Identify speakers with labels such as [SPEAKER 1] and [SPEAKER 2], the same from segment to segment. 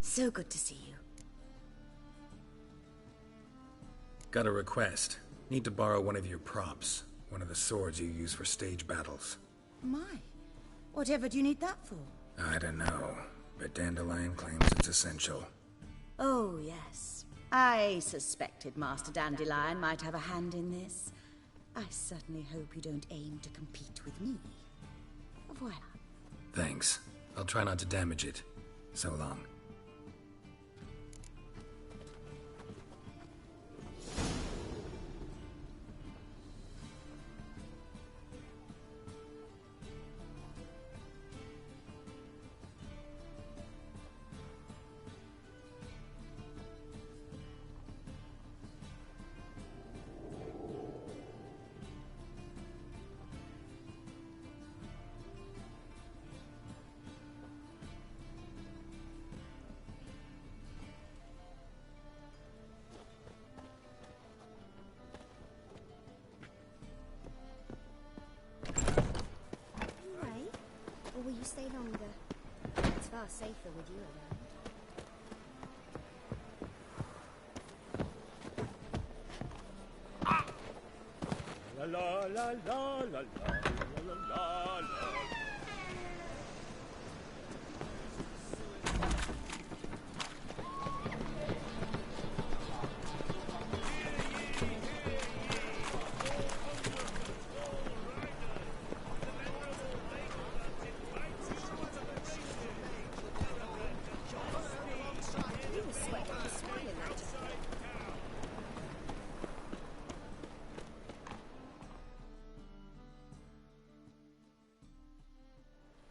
[SPEAKER 1] So good to see you.
[SPEAKER 2] Got a request. Need to borrow one of your props. One of the swords you use for stage battles.
[SPEAKER 1] My. Whatever do you need that for?
[SPEAKER 2] I don't know, but Dandelion claims it's essential.
[SPEAKER 1] Oh, yes. I suspected Master Dandelion might have a hand in this. I certainly hope you don't aim to compete with me. Voilà.
[SPEAKER 2] Thanks. I'll try not to damage it. So long.
[SPEAKER 3] Or will you stay longer? It's far safer with you around.
[SPEAKER 4] La la la la la la la la.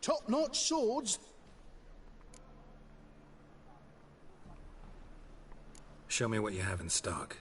[SPEAKER 5] Top-notch swords?
[SPEAKER 2] Show me what you have in stock.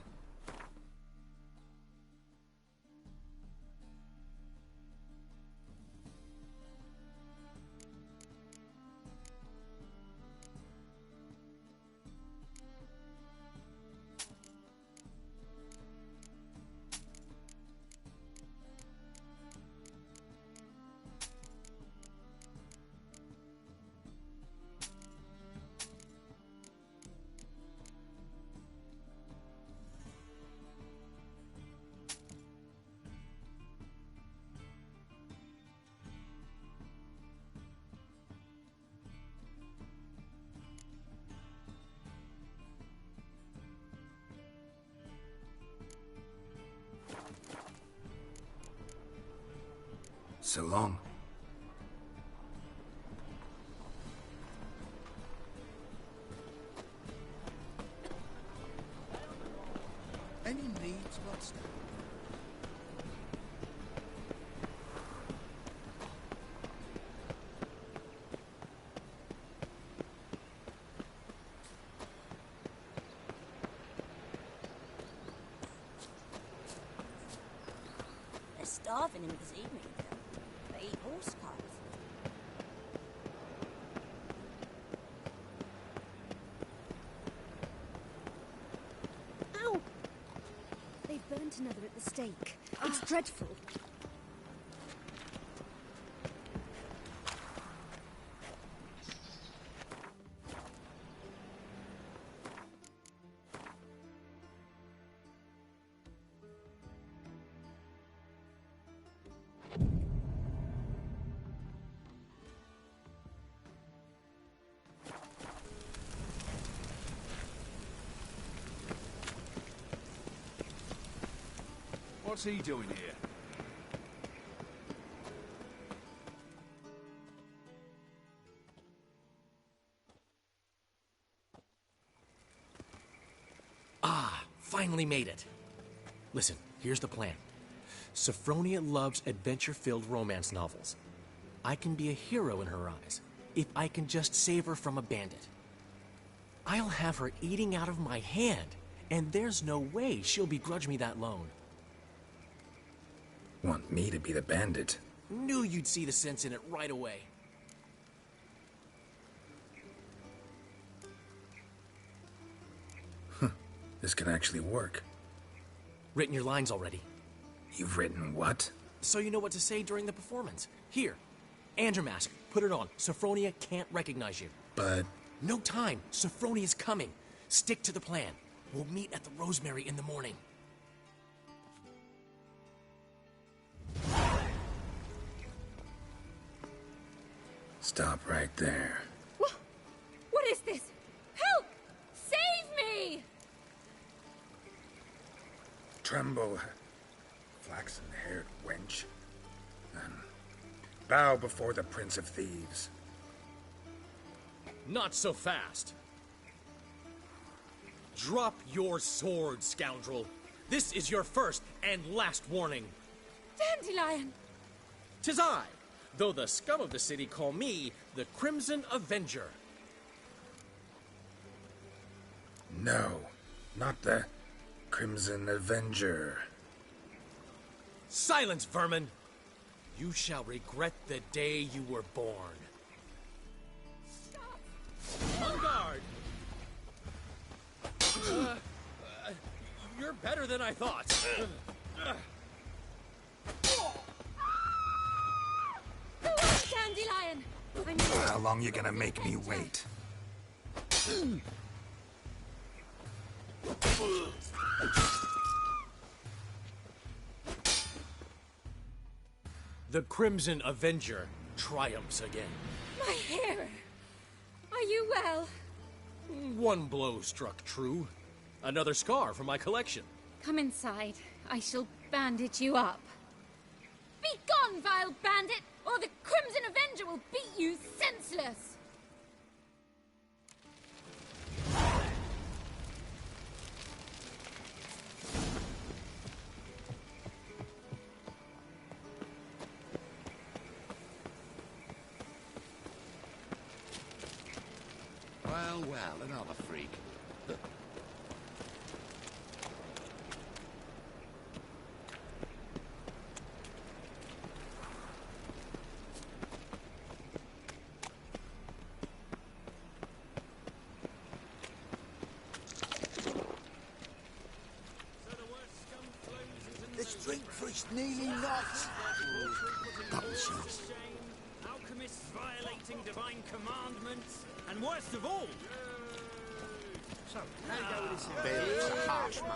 [SPEAKER 2] So long.
[SPEAKER 5] Any needs, Master?
[SPEAKER 1] They're starving him this evening. They eat horse cars.
[SPEAKER 3] Ow! They've burnt another at the stake. It's dreadful.
[SPEAKER 6] What's he doing here?
[SPEAKER 7] Ah, finally made it. Listen, here's the plan. Sophronia loves adventure-filled romance novels. I can be a hero in her eyes, if I can just save her from a bandit. I'll have her eating out of my hand, and there's no way she'll begrudge me that loan.
[SPEAKER 2] Want me to be the bandit?
[SPEAKER 7] Knew you'd see the sense in it right away.
[SPEAKER 2] This could actually work.
[SPEAKER 7] Written your lines already.
[SPEAKER 2] You've written what?
[SPEAKER 7] So you know what to say during the performance. Here, and your mask. Put it on. Sophronia can't recognize you.
[SPEAKER 2] But
[SPEAKER 7] No time. Sophronia is coming. Stick to the plan. We'll meet at the Rosemary in the morning.
[SPEAKER 2] Stop right there.
[SPEAKER 8] What is this? Help! Save me!
[SPEAKER 2] Tremble, flaxen-haired wench, and bow before the Prince of Thieves.
[SPEAKER 7] Not so fast. Drop your sword, scoundrel. This is your first and last warning.
[SPEAKER 8] Dandelion!
[SPEAKER 7] 'Tis I, though the scum of the city call me the Crimson Avenger.
[SPEAKER 2] No, not the Crimson Avenger.
[SPEAKER 7] Silence, vermin! You shall regret the day you were born. On guard! You're better than I thought.
[SPEAKER 8] Go on, Dandelion! I need
[SPEAKER 2] How long you gonna make me wait?
[SPEAKER 7] The Crimson Avenger triumphs again.
[SPEAKER 8] my hair! Are you well?
[SPEAKER 7] One blow struck true. Another scar from my collection.
[SPEAKER 8] Come inside. I shall bandage you up. Be gone, vile bandit, or the Crimson Avenger will beat you senseless!
[SPEAKER 5] Well, another freak. This drink priest nearly knocked.
[SPEAKER 4] Alchemists violating divine commandments, and worst of all,
[SPEAKER 5] Bill's a harsh man.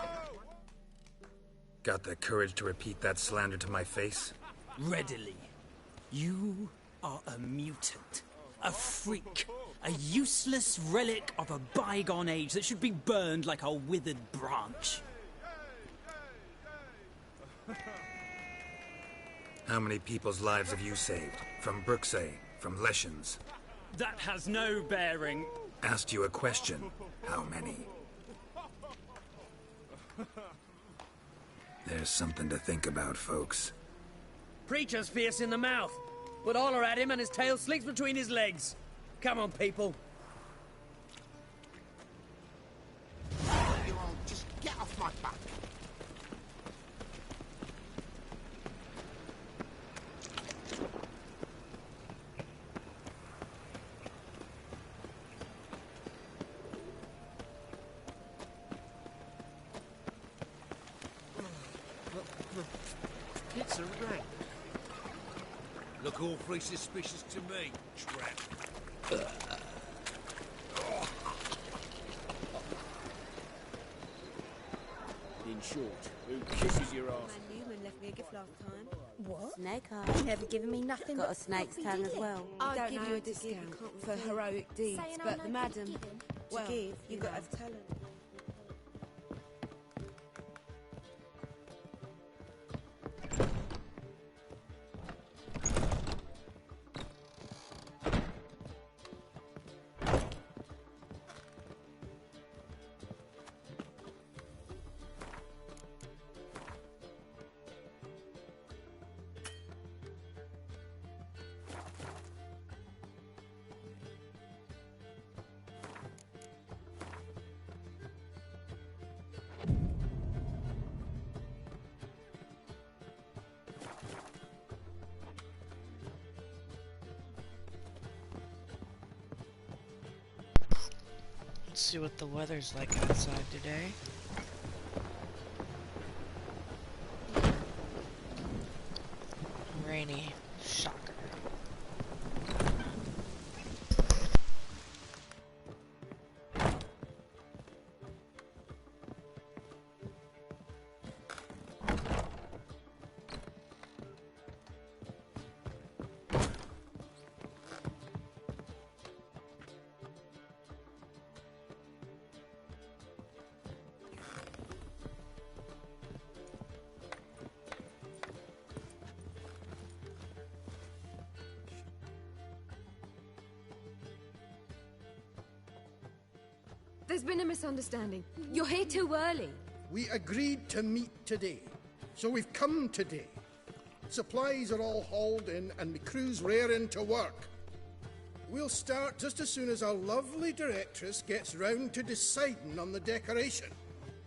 [SPEAKER 2] Got the courage to repeat that slander to my face?
[SPEAKER 9] Readily. You are a mutant. A freak. A useless relic of a bygone age that should be burned like a withered branch.
[SPEAKER 2] How many people's lives have you saved? From Bruxay, from Leshens?
[SPEAKER 9] That has no bearing.
[SPEAKER 2] Asked you a question. How many? There's something to think about, folks.
[SPEAKER 10] Preacher's fierce in the mouth, but holler at him and his tail slicks between his legs. Come on, people.
[SPEAKER 5] You all just get off my back.
[SPEAKER 6] It's a rat. Look awfully suspicious to me, trap.
[SPEAKER 10] In short, who kisses your ass?
[SPEAKER 3] Newman left me a gift last time.
[SPEAKER 11] What?
[SPEAKER 3] Snake eye. Never given me nothing.
[SPEAKER 11] Got
[SPEAKER 3] but
[SPEAKER 11] a snake's tongue as well.
[SPEAKER 3] I'd give you a discount for heroic deeds, but the madam, well, to give, you got to have talent.
[SPEAKER 12] Let's see what the weather's like outside today. Rainy. Shocker.
[SPEAKER 3] There's been a misunderstanding. You're here too early.
[SPEAKER 11] We agreed to meet today, so we've come today. Supplies are all hauled in and the crew's raring to work. We'll start just as soon as our lovely directress gets round to deciding on the decoration.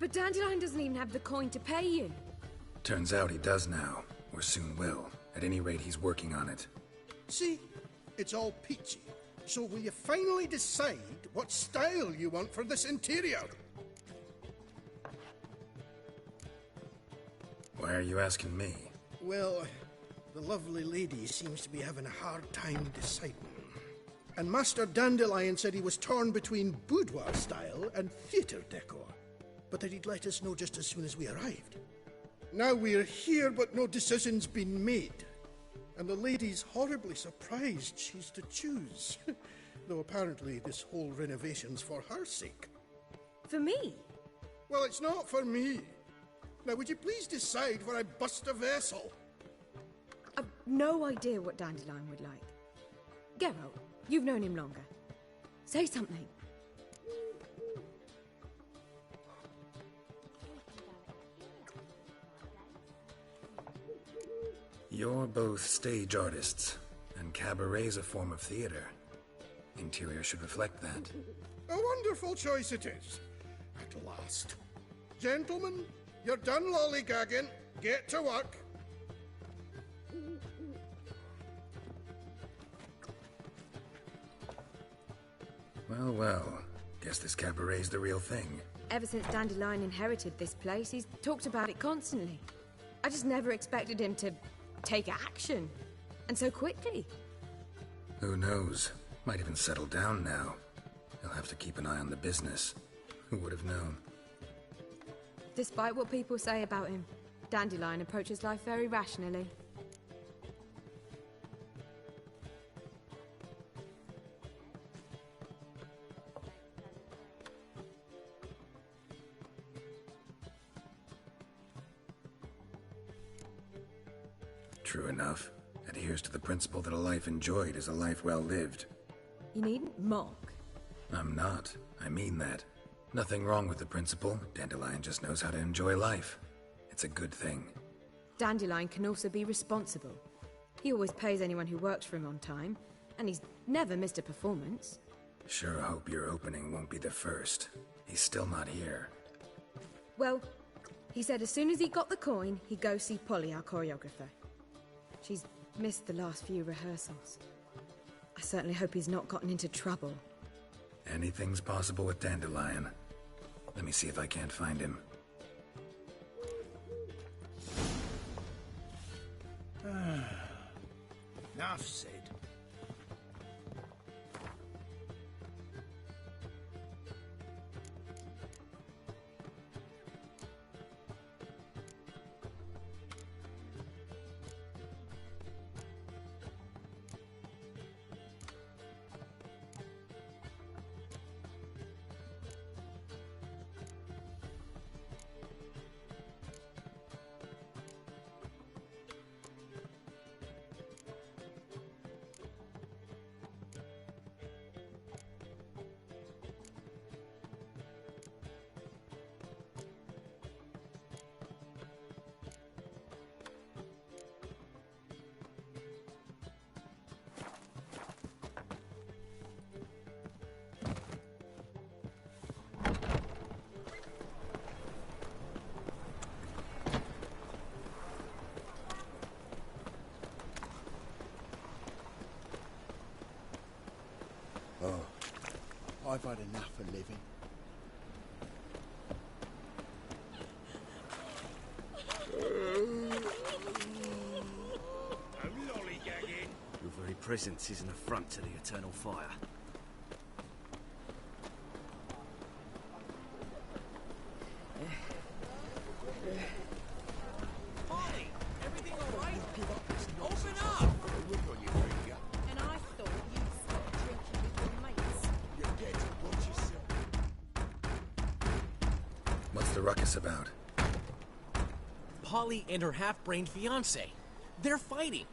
[SPEAKER 3] But Dandelion doesn't even have the coin to pay you.
[SPEAKER 2] Turns out he does now, or soon will. At any rate, he's working on it.
[SPEAKER 11] See? It's all peachy. So will you finally decide what style you want for this interior?
[SPEAKER 2] Why are you asking me?
[SPEAKER 11] Well, the lovely lady seems to be having a hard time deciding. And Master Dandelion said he was torn between boudoir style and theatre decor, but that he'd let us know just as soon as we arrived. Now we're here, but no decision's been made. And the lady's horribly surprised she's to choose. Though apparently this whole renovation's for her sake.
[SPEAKER 3] For me?
[SPEAKER 11] Well, it's not for me. Now, would you please decide where I bust a vessel?
[SPEAKER 3] I've no idea what Dandelion would like. Geralt, you've known him longer. Say something.
[SPEAKER 2] You're both stage artists, and cabaret's a form of theater. Interior should reflect that.
[SPEAKER 11] A wonderful choice it is. At last. Gentlemen, you're done lollygagging. Get to work.
[SPEAKER 2] Well, well. Guess this cabaret's the real thing.
[SPEAKER 3] Ever since Dandelion inherited this place, he's talked about it constantly. I just never expected him to take action. And so quickly.
[SPEAKER 2] Who knows? Might even settle down now. He'll have to keep an eye on the business. Who would have known?
[SPEAKER 3] Despite what people say about him, Dandelion approaches life very rationally.
[SPEAKER 2] True enough. Adheres to the principle that a life enjoyed is a life well lived.
[SPEAKER 3] You needn't mock.
[SPEAKER 2] I'm not. I mean that. Nothing wrong with the principle. Dandelion just knows how to enjoy life. It's a good thing.
[SPEAKER 3] Dandelion can also be responsible. He always pays anyone who works for him on time, and he's never missed a performance.
[SPEAKER 2] Sure hope your opening won't be the first. He's still not here.
[SPEAKER 3] Well, he said as soon as he got the coin, he'd go see Polly, our choreographer. She's missed the last few rehearsals. I certainly hope he's not gotten into trouble.
[SPEAKER 2] Anything's possible with Dandelion. Let me see if I can't find him.
[SPEAKER 6] Enough said.
[SPEAKER 5] I've had enough of living.
[SPEAKER 6] No lollygagging.
[SPEAKER 13] Your very presence is an affront to the eternal fire.
[SPEAKER 10] Molly, everything all right? Open up!
[SPEAKER 3] And I thought you'd stop drinking with your mates.
[SPEAKER 5] You're dead to watch yourself.
[SPEAKER 2] What's the ruckus about?
[SPEAKER 7] Polly and her half-brained fiancé. They're fighting.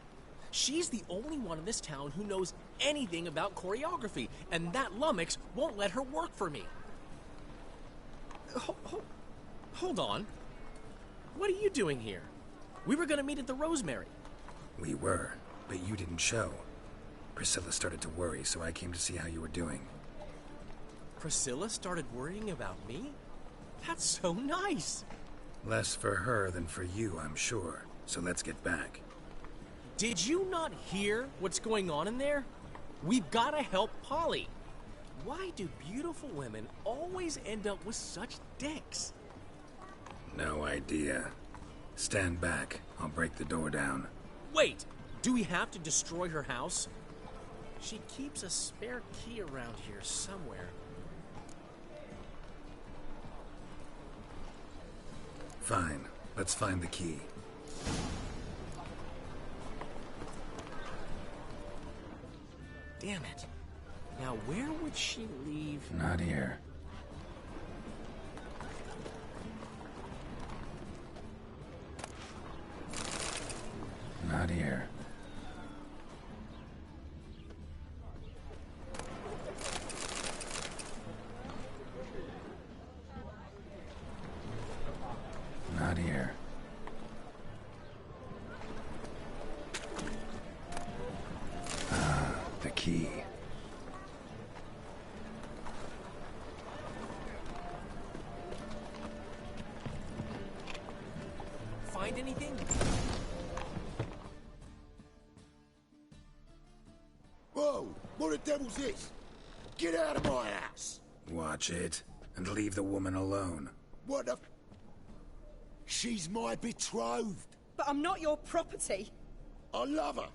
[SPEAKER 7] She's the only one in this town who knows anything about choreography, and that lummox won't let her work for me. Hold on. What are you doing here? We were gonna meet at the Rosemary.
[SPEAKER 2] We were, but you didn't show. Priscilla started to worry, so I came to see how you were doing.
[SPEAKER 7] Priscilla started worrying about me? That's so nice!
[SPEAKER 2] Less for her than for you, I'm sure. So let's get back.
[SPEAKER 7] Did you not hear what's going on in there? We've gotta help Polly. Why do beautiful women always end up with such dicks?
[SPEAKER 2] No idea. Stand back. I'll break the door down.
[SPEAKER 7] Wait! Do we have to destroy her house? She keeps a spare key around here somewhere.
[SPEAKER 2] Fine. Let's find the key.
[SPEAKER 7] Damn it. Now where would she leave?
[SPEAKER 2] Not here. Not here. Not here. Ah, the key.
[SPEAKER 7] Find anything?
[SPEAKER 14] Whoa! What the devil's this? Get out of my house!
[SPEAKER 2] Watch it, and leave the woman alone.
[SPEAKER 14] What the... She's my betrothed.
[SPEAKER 3] But I'm not your property.
[SPEAKER 14] I love her.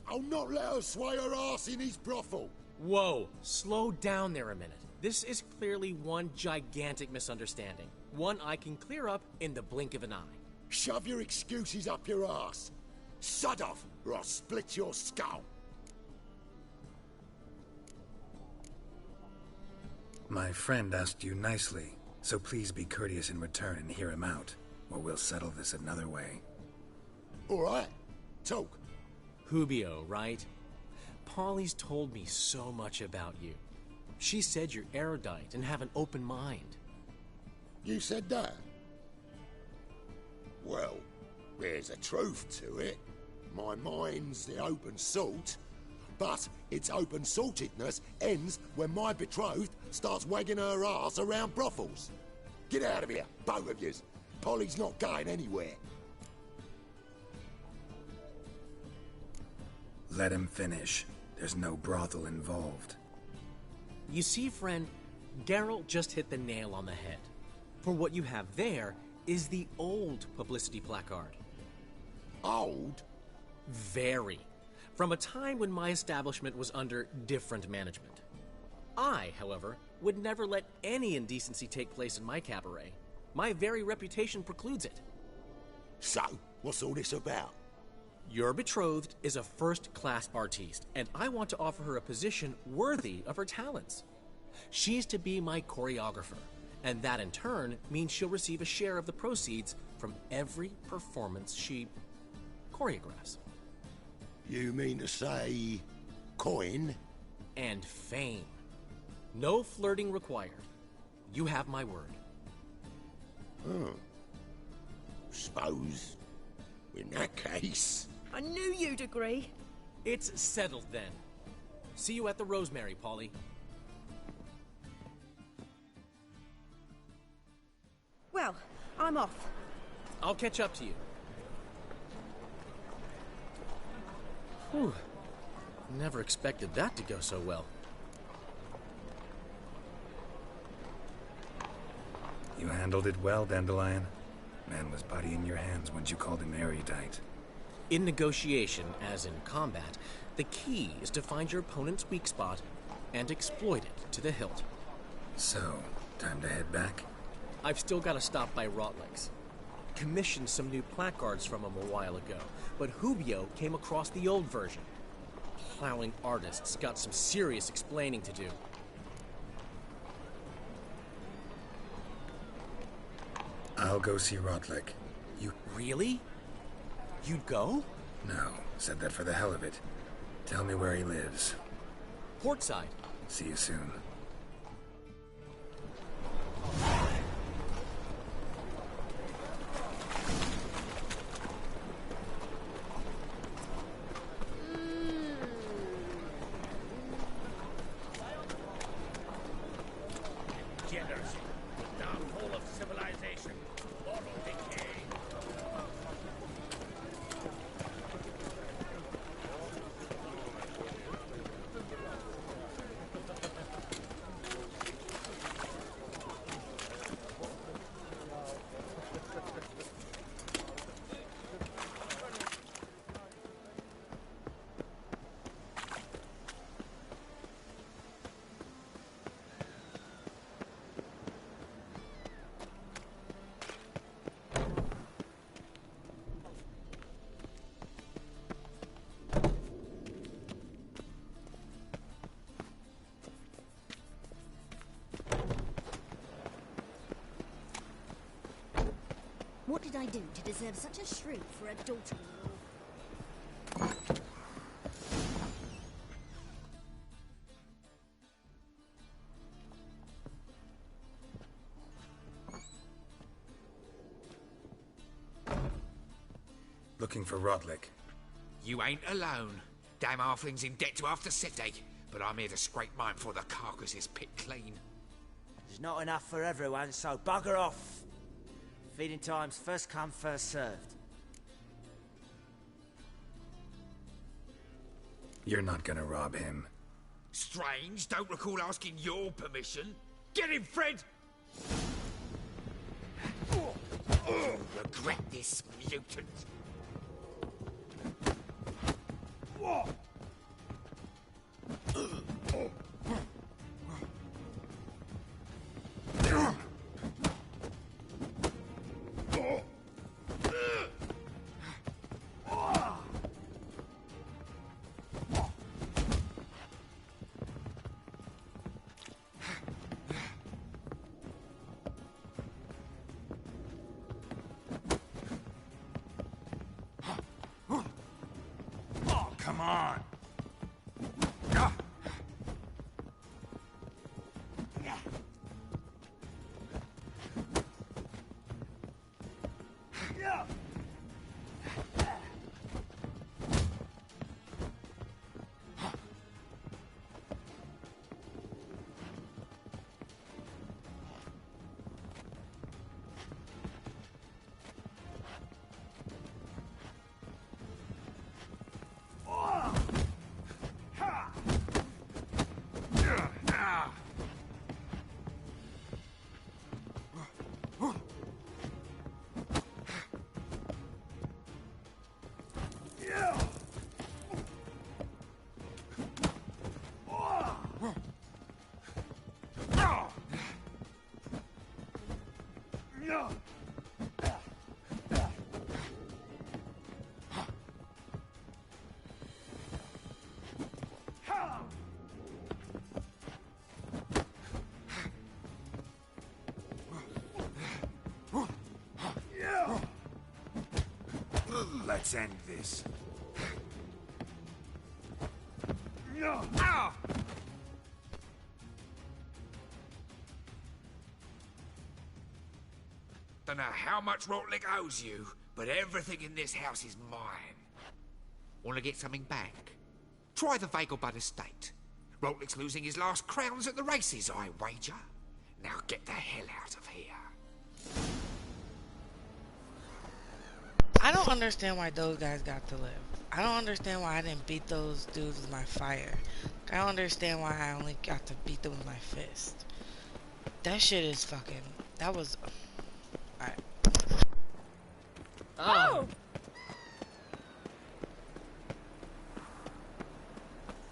[SPEAKER 14] I'll not let her sway her ass in his brothel.
[SPEAKER 7] Whoa, slow down there a minute. This is clearly one gigantic misunderstanding. One I can clear up in the blink of an eye.
[SPEAKER 14] Shove your excuses up your ass. Sod off, or I'll split your skull.
[SPEAKER 2] My friend asked you nicely, so please be courteous in return and hear him out, or we'll settle this another way.
[SPEAKER 14] All right. Talk.
[SPEAKER 7] Hubio, right? Polly's told me so much about you. She said you're erudite and have an open mind.
[SPEAKER 14] You said that? Well, there's a truth to it. My mind's the open salt, but its open saltedness ends when my betrothed starts wagging her ass around brothels. Get out of here, both of yous. Polly's not going anywhere.
[SPEAKER 2] Let him finish. There's no brothel involved.
[SPEAKER 7] You see, friend, Geralt just hit the nail on the head. For what you have there is the old publicity placard.
[SPEAKER 14] Old?
[SPEAKER 7] Very. From a time when my establishment was under different management. I, however, would never let any indecency take place in my cabaret. My very reputation precludes it.
[SPEAKER 14] So, what's all this about?
[SPEAKER 7] Your betrothed is a first-class artiste, and I want to offer her a position worthy of her talents. She's to be my choreographer, and that in turn means she'll receive a share of the proceeds from every performance she choreographs.
[SPEAKER 14] You mean to say... coin?
[SPEAKER 7] And fame. No flirting required. You have my word.
[SPEAKER 14] Suppose... in that case...
[SPEAKER 3] I knew you'd agree.
[SPEAKER 7] It's settled then. See you at the Rosemary, Polly.
[SPEAKER 3] Well, I'm off.
[SPEAKER 7] I'll catch up to you. Whew. Never expected that to go so well.
[SPEAKER 2] You handled it well, Dandelion. Man was body in your hands once you called him erudite.
[SPEAKER 7] In negotiation, as in combat, the key is to find your opponent's weak spot and exploit it to the hilt.
[SPEAKER 2] So, time to head back?
[SPEAKER 7] I've still got to stop by Rotlick's. Commissioned some new placards from him a while ago, but Hubio came across the old version. Plowing artists got some serious explaining to do.
[SPEAKER 2] I'll go see Rotlick. You...
[SPEAKER 7] Really? You'd go?
[SPEAKER 2] No, said that for the hell of it. Tell me where he lives.
[SPEAKER 7] Portside.
[SPEAKER 2] See you soon.
[SPEAKER 6] Degeneracy, the downfall of civilization, moral decay.
[SPEAKER 15] What did I do to deserve such a shrew for a daughter-in-law?
[SPEAKER 2] Looking for Rodlick.
[SPEAKER 16] You ain't alone. Damn halfling's in debt to half the city, but I'm here to scrape mine before the carcass is picked clean.
[SPEAKER 17] There's not enough for everyone, so bugger off. Feeding time's first come, first served.
[SPEAKER 2] You're not gonna rob him.
[SPEAKER 16] Strange, don't recall asking your permission. Get him, Fred! You'll regret this, mutant.
[SPEAKER 6] Come on! Let's end this.
[SPEAKER 16] Don't know how much Rotlick owes you, but everything in this house is mine. Want to get something back? Try the Vagelbud estate. Rotlick's losing his last crowns at the races, I wager. Now get the hell out of here.
[SPEAKER 12] I don't understand why those guys got to live. I don't understand why I didn't beat those dudes with my fire. I don't understand why I only got to beat them with my fist. That shit is fucking... That was... Alright.
[SPEAKER 8] Oh!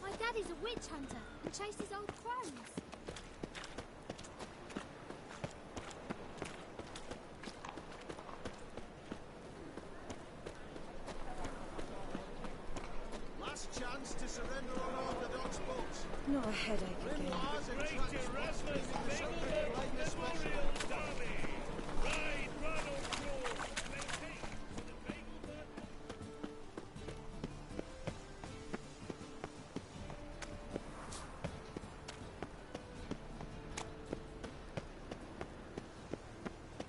[SPEAKER 15] My daddy's a witch hunter and chases old crones.
[SPEAKER 5] Last chance to surrender on orthodox books.
[SPEAKER 3] Not a headache again.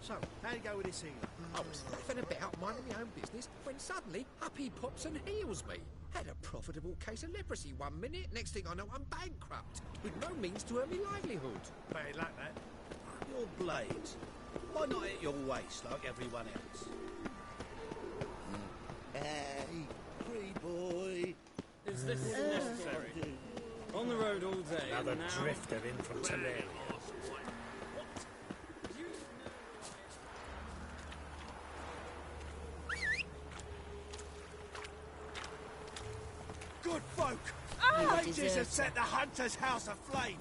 [SPEAKER 6] So, how'd it go with this healer?
[SPEAKER 7] I was laughing about minding my own business when suddenly up he pops and heals me. Had a profitable case of leprosy 1 minute, next thing I know I'm bankrupt, with no means to earn me livelihood.
[SPEAKER 6] Very like that. blades. Why not at your waist like everyone else?
[SPEAKER 5] Hey, free boy.
[SPEAKER 4] Is this necessary? On the road all day.
[SPEAKER 10] Another
[SPEAKER 4] now...
[SPEAKER 10] drifter in from Teleria.
[SPEAKER 6] Good folk!
[SPEAKER 15] Oh,
[SPEAKER 6] Rangers have set the Hunter's house aflame.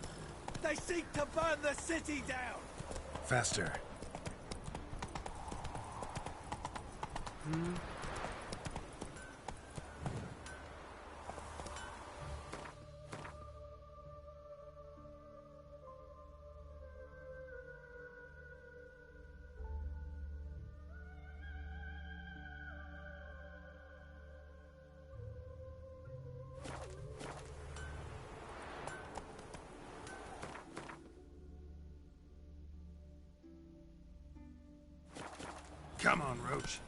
[SPEAKER 6] They seek to burn the city down.
[SPEAKER 2] Faster. Come on, Roach.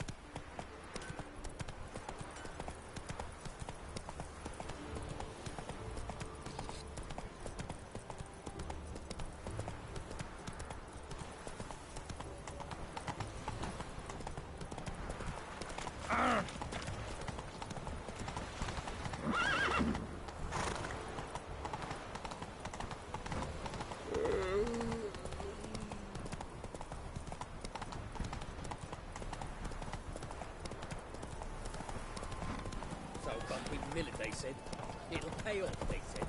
[SPEAKER 10] So bumping millet, they said. It'll pay off, they said.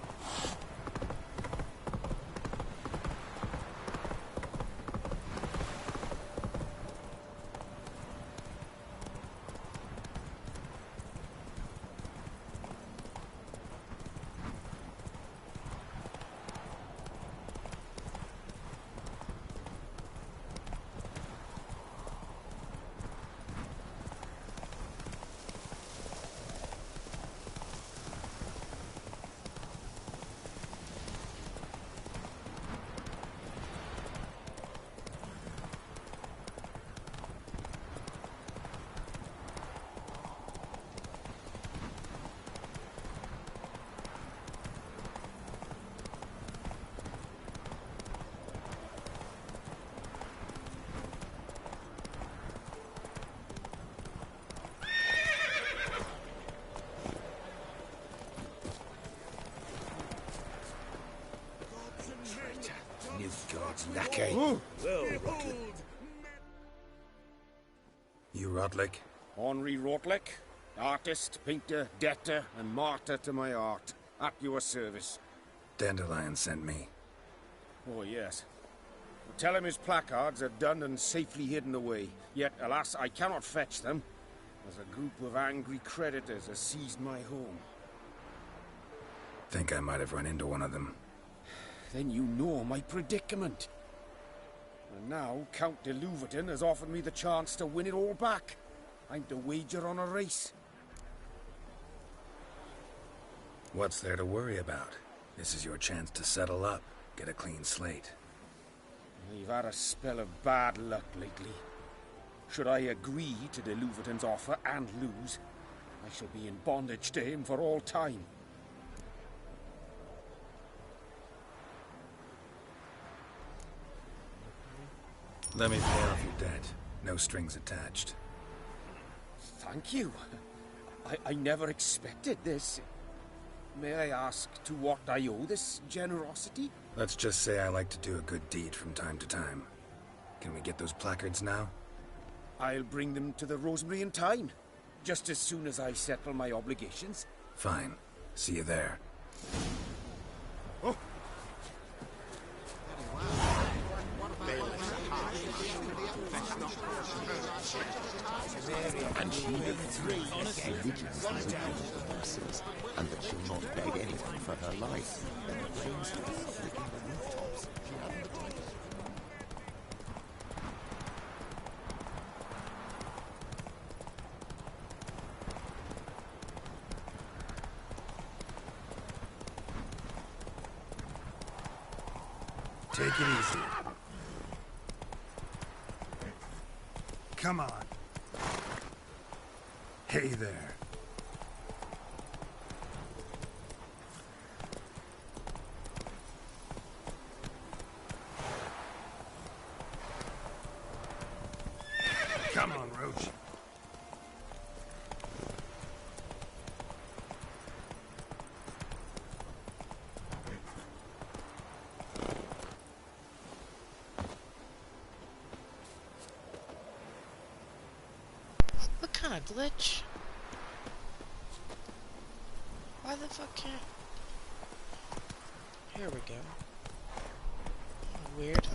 [SPEAKER 2] Newgard's lackey.
[SPEAKER 6] Well,
[SPEAKER 2] You Rotlick?
[SPEAKER 18] Henri Rotlick, artist, painter, debtor, and martyr to my art. At your service.
[SPEAKER 2] Dandelion sent me.
[SPEAKER 18] Oh, yes. Tell him his placards are done and safely hidden away. Yet, alas, I cannot fetch them, as a group of angry creditors has seized my home.
[SPEAKER 2] Think I might have run into one of them.
[SPEAKER 18] Then you know my predicament. And now Count de Louverton has offered me the chance to win it all back. I'm to wager on a race.
[SPEAKER 2] What's there to worry about? This is your chance to settle up, get a clean slate.
[SPEAKER 18] I've had a spell of bad luck lately. Should I agree to de Louverton's offer and lose, I shall be in bondage to him for all time.
[SPEAKER 2] Let me pay off your debt. No strings attached.
[SPEAKER 18] Thank you. I never expected this. May I ask to what I owe this generosity?
[SPEAKER 2] Let's just say I like to do a good deed from time to time. Can we get those placards now?
[SPEAKER 18] I'll bring them to the Rosemary in time, just as soon as I settle my obligations.
[SPEAKER 2] Fine. See you there.
[SPEAKER 18] Oh.
[SPEAKER 19] And she made three religions horses, and that she'll not beg anyone for her life. Then the flames started flicking the rooftops. She hadn't the time.
[SPEAKER 2] Take it easy. Come on. Hey there.
[SPEAKER 18] Come on, Roach.
[SPEAKER 12] What kind of glitch? Why the fuck can't... Here we go. Weird.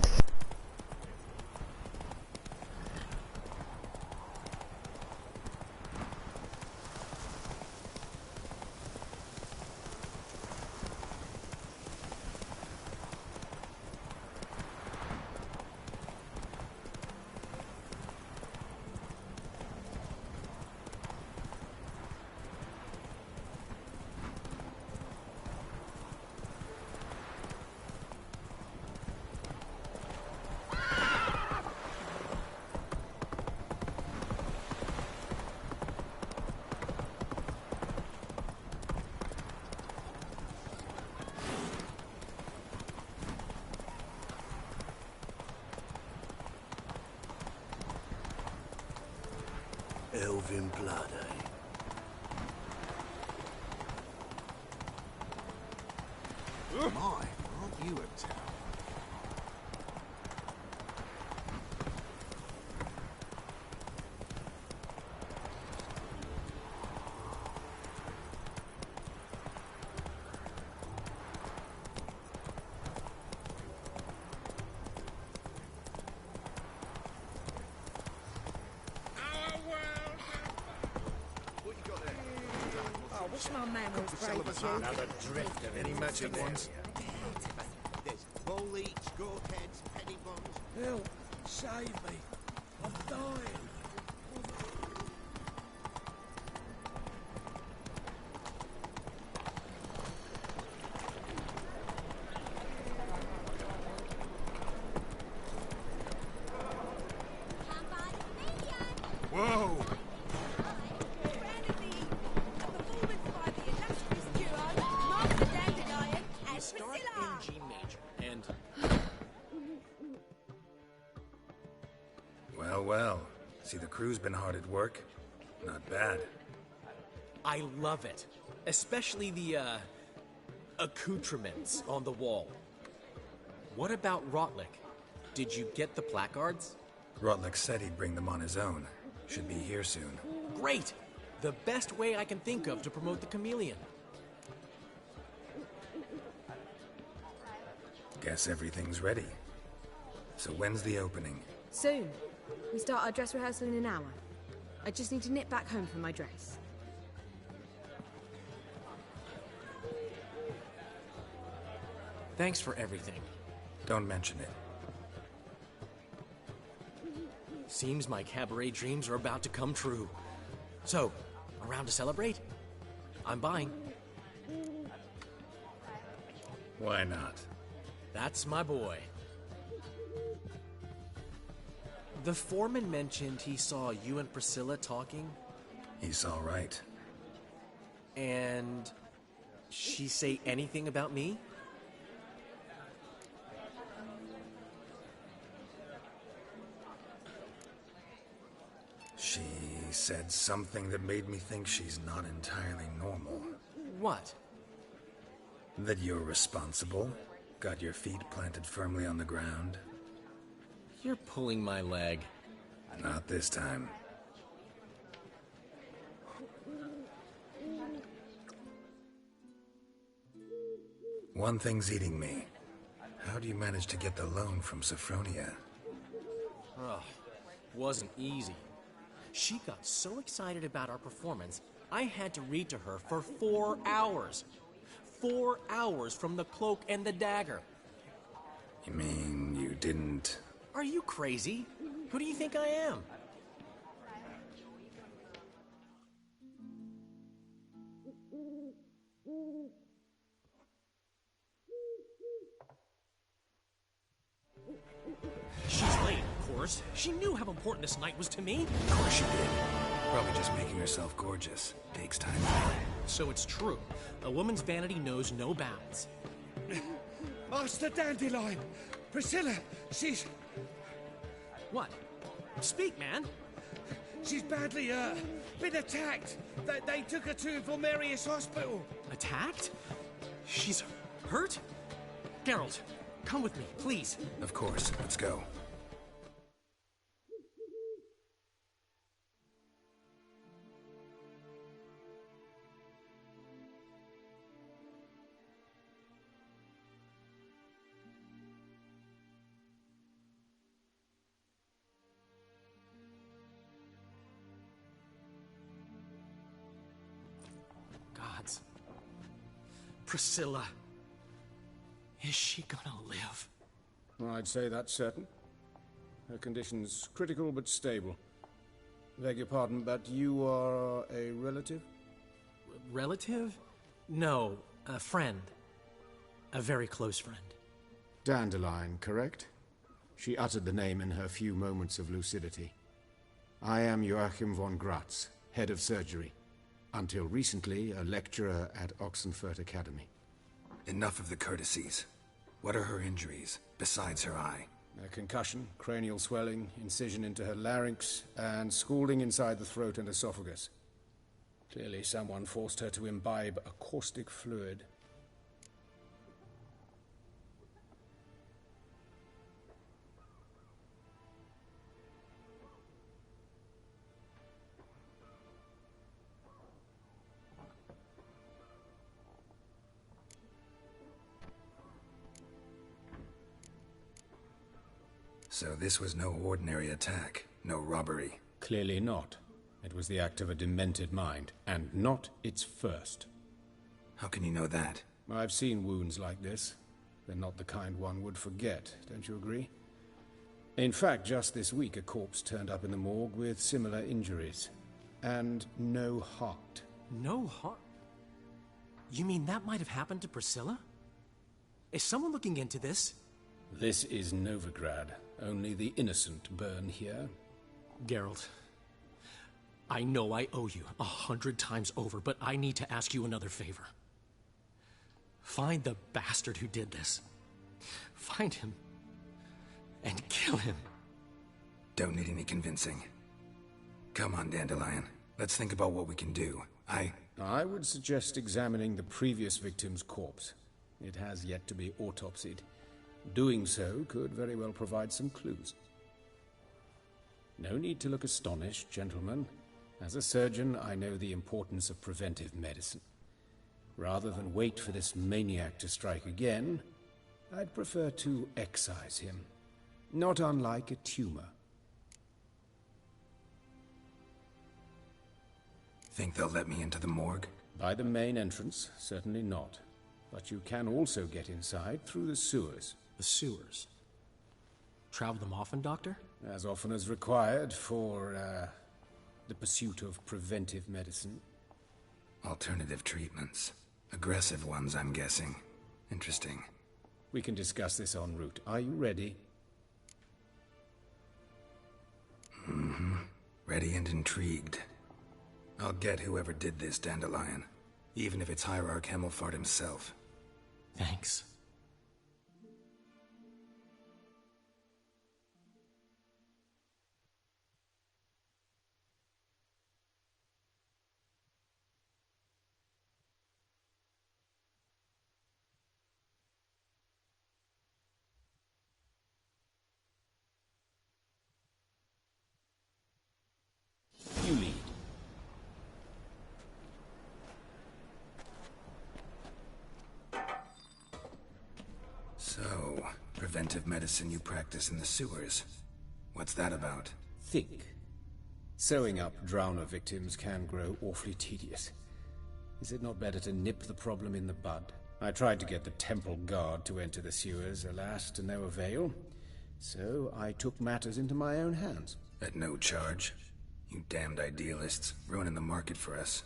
[SPEAKER 13] Elven blood, eh?
[SPEAKER 2] My, aren't you a town?
[SPEAKER 3] Wish my man was brave as you.
[SPEAKER 2] Another drift of any magic ones.
[SPEAKER 5] There's ball leech, gorkheads, penny bombs.
[SPEAKER 6] Help! Save me! I'm dying!
[SPEAKER 2] Whoa! Well, see, the crew's been hard at work. Not bad.
[SPEAKER 7] I love it. Especially the, accoutrements on the wall. What about Rotlick? Did you get the placards?
[SPEAKER 2] Rotlick said he'd bring them on his own. Should be here soon.
[SPEAKER 7] Great! The best way I can think of to promote the chameleon.
[SPEAKER 2] Guess everything's ready. So when's the opening?
[SPEAKER 3] Soon. We start our dress rehearsal in an hour. I just need to nip back home for my dress.
[SPEAKER 7] Thanks for everything.
[SPEAKER 2] Don't mention it.
[SPEAKER 7] Seems my cabaret dreams are about to come true. So, around to celebrate? I'm buying.
[SPEAKER 2] Why not?
[SPEAKER 7] That's my boy. The foreman mentioned he saw you and Priscilla talking.
[SPEAKER 2] He's all right.
[SPEAKER 7] And she say anything about me?
[SPEAKER 2] She said something that made me think she's not entirely normal.
[SPEAKER 7] What?
[SPEAKER 2] That you're responsible, got your feet planted firmly on the ground.
[SPEAKER 7] You're pulling my leg.
[SPEAKER 2] Not this time. One thing's eating me. How do you manage to get the loan from Sophronia?
[SPEAKER 7] Ugh, wasn't easy. She got so excited about our performance, I had to read to her for 4 hours. 4 hours from the Cloak and the Dagger.
[SPEAKER 2] You mean you didn't...
[SPEAKER 7] Are you crazy? Who do you think I am? She's late, of course. She knew how important this night was to me.
[SPEAKER 2] Of course she did. Probably just making herself gorgeous. Takes time.
[SPEAKER 7] So it's true. A woman's vanity knows no bounds.
[SPEAKER 6] Master Dandelion! Priscilla, she's...
[SPEAKER 7] What? Speak, man.
[SPEAKER 6] She's badly hurt. Been attacked. They took her to Vulmerius Hospital.
[SPEAKER 7] Attacked? She's hurt? Geralt, come with me, please.
[SPEAKER 2] Of course. Let's go.
[SPEAKER 7] Gods. Priscilla. Is she gonna live?
[SPEAKER 18] I'd say that's certain. Her condition's critical but stable. Beg your pardon, but you are a relative?
[SPEAKER 7] Relative? No, a friend. A very close friend.
[SPEAKER 18] Dandelion, correct? She uttered the name in her few moments of lucidity. I am Joachim von Gratz, head of surgery. Until recently, a lecturer at Oxenfurt Academy.
[SPEAKER 2] Enough of the courtesies. What are her injuries, besides her eye?
[SPEAKER 18] A concussion, cranial swelling, incision into her larynx, and scalding inside the throat and esophagus. Clearly someone forced her to imbibe a caustic fluid.
[SPEAKER 2] So this was no ordinary attack, no robbery.
[SPEAKER 18] Clearly not. It was the act of a demented mind, and not its first.
[SPEAKER 2] How can you know that?
[SPEAKER 18] I've seen wounds like this. They're not the kind one would forget, don't you agree? In fact, just this week a corpse turned up in the morgue with similar injuries. And no heart.
[SPEAKER 7] No heart? You mean that might have happened to Priscilla? Is someone looking into this?
[SPEAKER 18] This is Novigrad. Only the innocent burn here.
[SPEAKER 7] Geralt, I know I owe you 100 times over, but I need to ask you another favor. Find the bastard who did this. Find him and kill him.
[SPEAKER 2] Don't need any convincing. Come on, Dandelion. Let's think about what we can do.
[SPEAKER 18] I would suggest examining the previous victim's corpse. It has yet to be autopsied. Doing so could very well provide some clues. No need to look astonished, gentlemen. As a surgeon, I know the importance of preventive medicine. Rather than wait for this maniac to strike again, I'd prefer to excise him. Not unlike a tumor.
[SPEAKER 2] Think they'll let me into the morgue?
[SPEAKER 18] By the main entrance, certainly not. But you can also get inside through the sewers.
[SPEAKER 7] The sewers? Travel them often, Doctor?
[SPEAKER 18] As often as required for, the pursuit of preventive medicine.
[SPEAKER 2] Alternative treatments. Aggressive ones, I'm guessing. Interesting.
[SPEAKER 18] We can discuss this en route. Are you ready?
[SPEAKER 2] Mm-hmm. Ready and intrigued. I'll get whoever did this, Dandelion. Even if it's Hierarch Hemmelfart himself.
[SPEAKER 7] Thanks.
[SPEAKER 18] You lead.
[SPEAKER 2] So, preventive medicine you practice in the sewers. What's that about?
[SPEAKER 18] Think. Sewing up drowner victims can grow awfully tedious. Is it not better to nip the problem in the bud? I tried to get the temple guard to enter the sewers, alas, to no avail. So I took matters into my own hands.
[SPEAKER 2] At no charge. You damned idealists, ruining the market for us.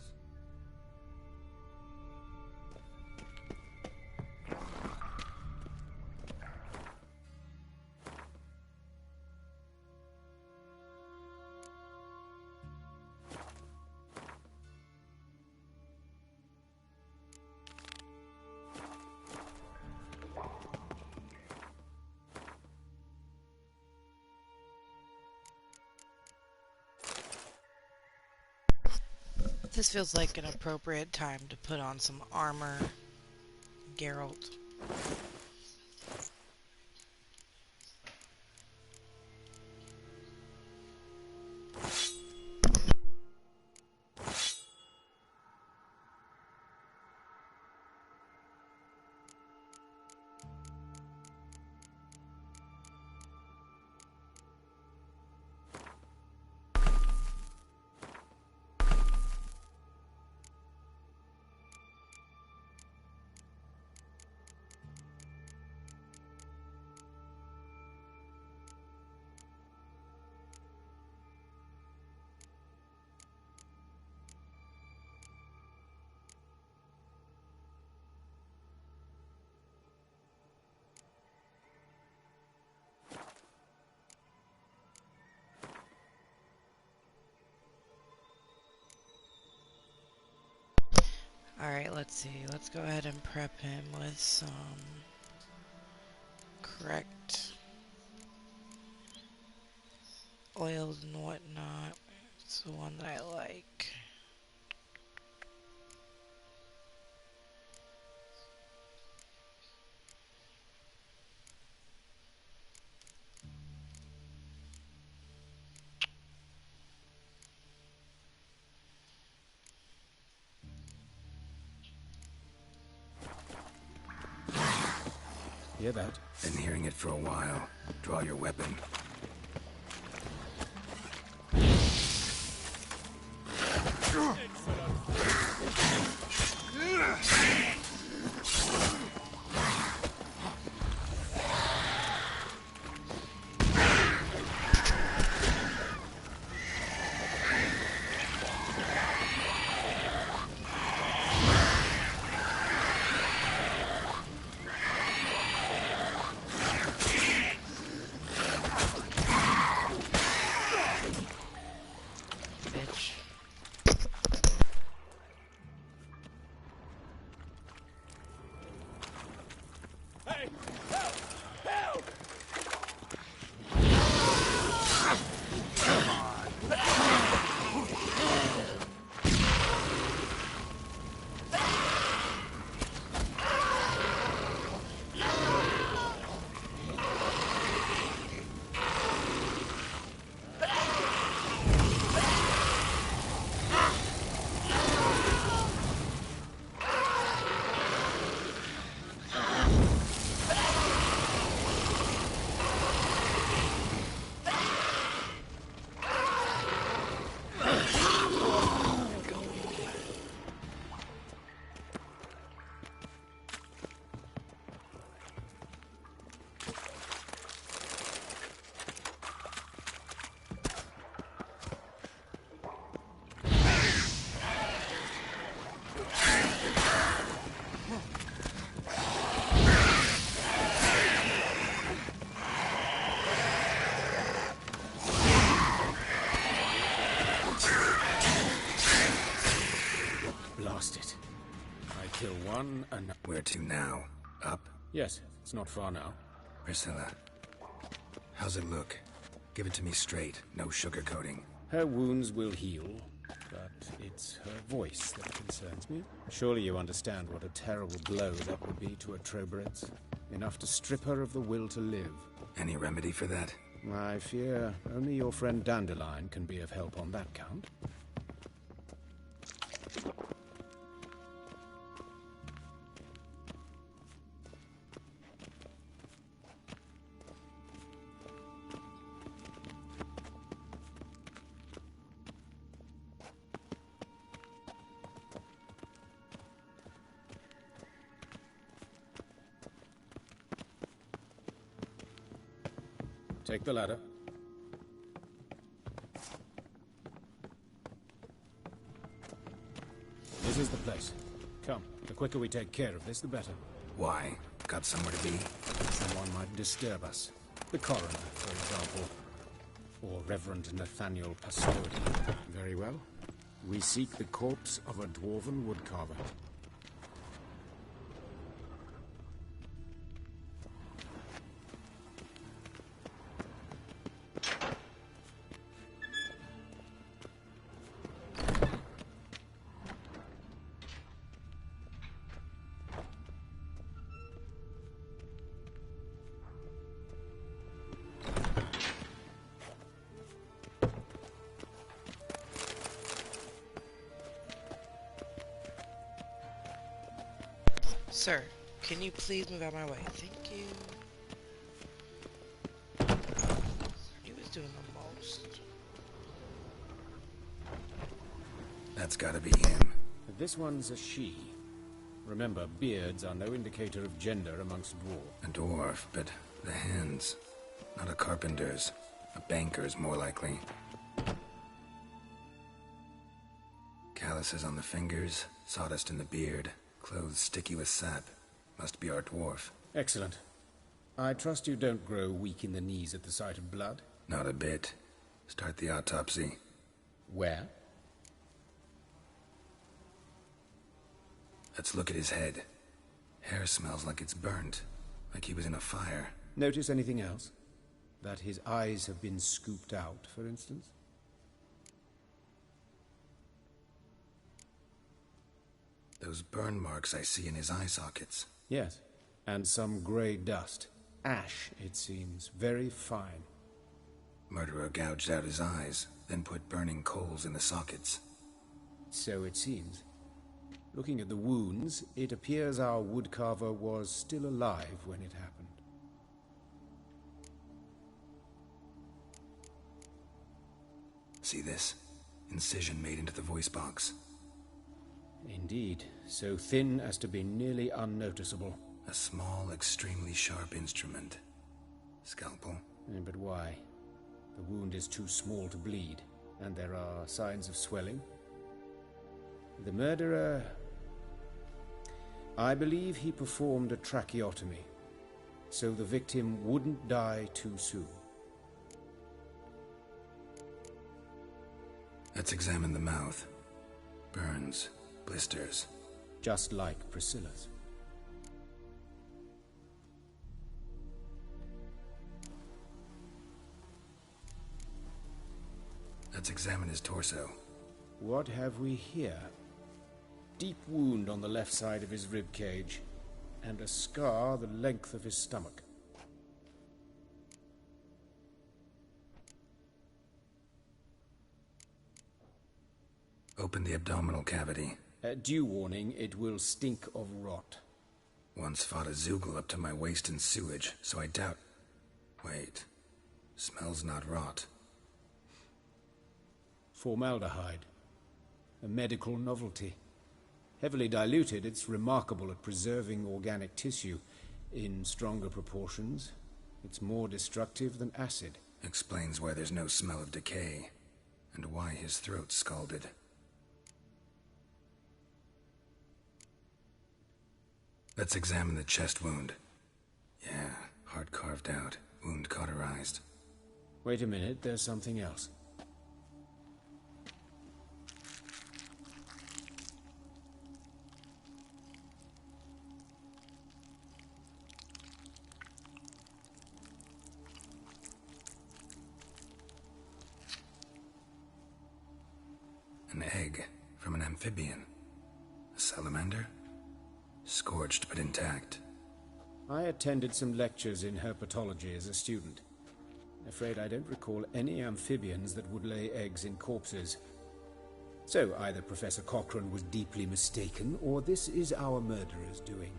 [SPEAKER 12] This feels like an appropriate time to put on some armor, Geralt. Alright, let's see. Let's go ahead and prep him with some correct oils and whatnot. It's the one that I like.
[SPEAKER 2] Hear that? Been hearing it for a while. Draw your weapon.
[SPEAKER 18] One and...
[SPEAKER 2] Where to now? Up?
[SPEAKER 18] Yes, it's not far now.
[SPEAKER 2] Priscilla, how's it look? Give it to me straight, no sugarcoating.
[SPEAKER 18] Her wounds will heal, but it's her voice that concerns me. Surely you understand what a terrible blow that would be to a Trobritz. Enough to strip her of the will to live.
[SPEAKER 2] Any remedy for that?
[SPEAKER 18] I fear only your friend Dandelion can be of help on that count. Take the ladder. This is the place. Come, the quicker we take care of this, the better.
[SPEAKER 2] Why? Got somewhere to be?
[SPEAKER 18] Someone might disturb us. The coroner, for example. Or Reverend Nathaniel Pastori. Very well. We seek the corpse of a dwarven woodcarver.
[SPEAKER 12] Sir, can you please move out my way? Thank you. He was doing the most.
[SPEAKER 2] That's gotta be him.
[SPEAKER 18] This one's a she. Remember, beards are no indicator of gender amongst dwarves.
[SPEAKER 2] A dwarf, but the hands. Not a carpenter's. A banker's, more likely. Calluses on the fingers, sawdust in the beard, clothes sticky with sap. Must be our dwarf.
[SPEAKER 18] Excellent. I trust you don't grow weak in the knees at the sight of blood?
[SPEAKER 2] Not a bit. Start the autopsy.
[SPEAKER 18] Where?
[SPEAKER 2] Let's look at his head. Hair smells like it's burnt, like he was in a fire.
[SPEAKER 18] Notice anything else? That his eyes have been scooped out, for instance?
[SPEAKER 2] Those burn marks I see in his eye sockets.
[SPEAKER 18] Yes, and some grey dust. Ash, it seems. Very fine.
[SPEAKER 2] Murderer gouged out his eyes, then put burning coals in the sockets.
[SPEAKER 18] So it seems. Looking at the wounds, it appears our woodcarver was still alive when it happened.
[SPEAKER 2] See this? Incision made into the voice box.
[SPEAKER 18] Indeed, so thin as to be nearly unnoticeable.
[SPEAKER 2] A small, extremely sharp instrument. Scalpel.
[SPEAKER 18] But why? The wound is too small to bleed, and there are signs of swelling. The murderer... I believe he performed a tracheotomy, so the victim wouldn't die too soon.
[SPEAKER 2] Let's examine the mouth. Burns, blisters.
[SPEAKER 18] Just like Priscilla's.
[SPEAKER 2] Let's examine his torso.
[SPEAKER 18] What have we here? Deep wound on the left side of his rib cage, and a scar the length of his stomach.
[SPEAKER 2] Open the abdominal cavity.
[SPEAKER 18] Due warning, it will stink of rot.
[SPEAKER 2] Once fought a Zoogle up to my waist in sewage, so I doubt... Wait. Smells not rot.
[SPEAKER 18] Formaldehyde. A medical novelty. Heavily diluted, it's remarkable at preserving organic tissue. In stronger proportions, it's more destructive than acid.
[SPEAKER 2] Explains why there's no smell of decay, and why his throat's scalded. Let's examine the chest wound. Yeah, heart carved out, wound cauterized.
[SPEAKER 18] Wait a minute, there's something else.
[SPEAKER 2] An egg from an amphibian. A salamander? Scorched but intact.
[SPEAKER 18] I attended some lectures in herpetology as a student. Afraid I don't recall any amphibians that would lay eggs in corpses. So either Professor Cochrane was deeply mistaken, or this is our murderer's doing.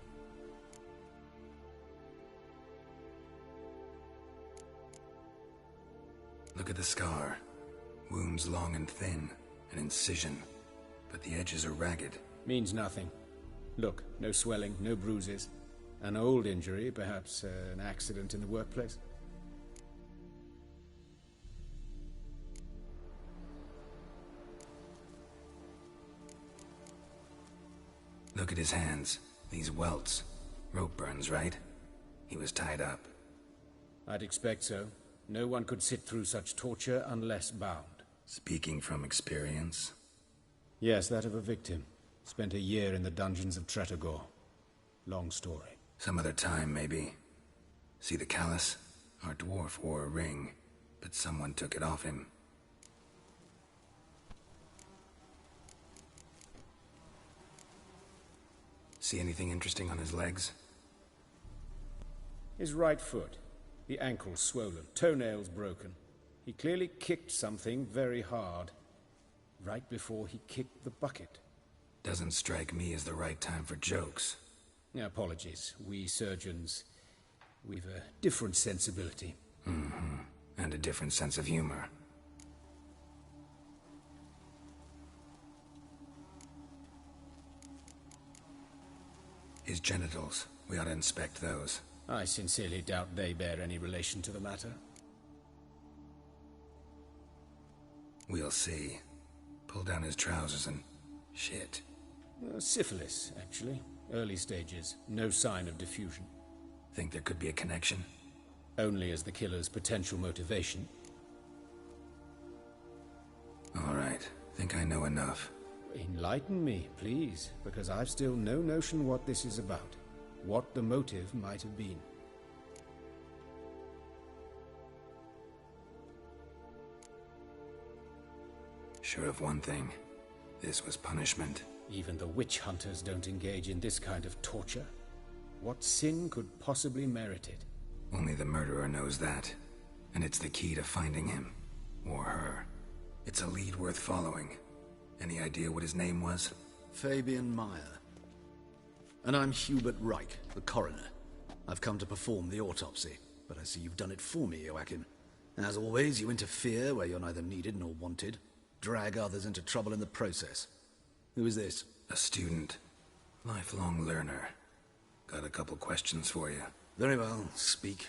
[SPEAKER 2] Look at the scar. Wounds long and thin. An incision. But the edges are ragged.
[SPEAKER 18] Means nothing. Look, no swelling, no bruises. An old injury, perhaps an accident in the workplace.
[SPEAKER 2] Look at his hands. These welts. Rope burns, right? He was tied up.
[SPEAKER 18] I'd expect so. No one could sit through such torture unless bound.
[SPEAKER 2] Speaking from experience?
[SPEAKER 18] Yes, that of a victim. Spent a year in the dungeons of Tretogor. Long story.
[SPEAKER 2] Some other time, maybe. See the callus? Our dwarf wore a ring, but someone took it off him. See anything interesting on his legs?
[SPEAKER 18] His right foot. The ankle swollen, toenails broken. He clearly kicked something very hard. Right before he kicked the bucket.
[SPEAKER 2] Doesn't strike me as the right time for jokes.
[SPEAKER 18] Apologies. We surgeons, we've a different sensibility.
[SPEAKER 2] Mm-hmm. And a different sense of humor. His genitals. We ought to inspect those.
[SPEAKER 18] I sincerely doubt they bear any relation to the matter.
[SPEAKER 2] We'll see. Pull down his trousers and... shit.
[SPEAKER 18] Syphilis, actually. Early stages. No sign of diffusion.
[SPEAKER 2] Think there could be a connection?
[SPEAKER 18] Only as the killer's potential motivation.
[SPEAKER 2] All right. Think I know enough.
[SPEAKER 18] Enlighten me, please, because I've still no notion what this is about. What the motive might have been.
[SPEAKER 2] Sure of one thing. This was punishment.
[SPEAKER 18] Even the witch hunters don't engage in this kind of torture. What sin could possibly merit it?
[SPEAKER 2] Only the murderer knows that. And it's the key to finding him. Or her. It's a lead worth following. Any idea what his name was?
[SPEAKER 20] Fabian Meyer. And I'm Hubert Reich, the coroner. I've come to perform the autopsy, but I see you've done it for me, Joachim. As always, you interfere where you're neither needed nor wanted. Drag others into trouble in the process. Who is this?
[SPEAKER 2] A student. Lifelong learner. Got a couple questions for you.
[SPEAKER 20] Very well, speak.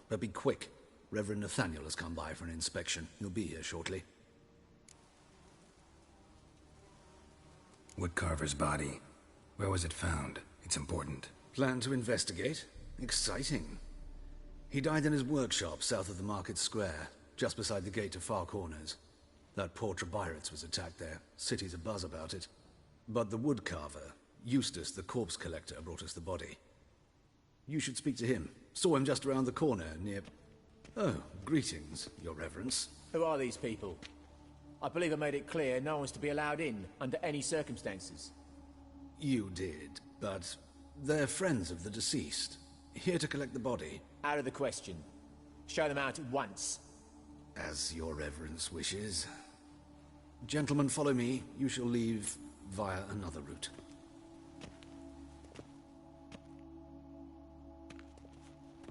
[SPEAKER 20] But be quick. Reverend Nathaniel has come by for an inspection. He'll be here shortly.
[SPEAKER 2] Woodcarver's body. Where was it found? It's important.
[SPEAKER 20] Plan to investigate? Exciting. He died in his workshop south of the market square, just beside the gate to Far Corners. That poor Trebirates was attacked there. City's abuzz about it. But the woodcarver, Eustace the corpse collector, brought us the body. You should speak to him. Saw him just around the corner near... Oh, greetings, your reverence.
[SPEAKER 21] Who are these people? I believe I made it clear no one's to be allowed in, under any circumstances.
[SPEAKER 20] You did, but they're friends of the deceased. Here to collect the body.
[SPEAKER 21] Out of the question. Show them out at once.
[SPEAKER 20] As your reverence wishes. Gentlemen, follow me. You shall leave via another route.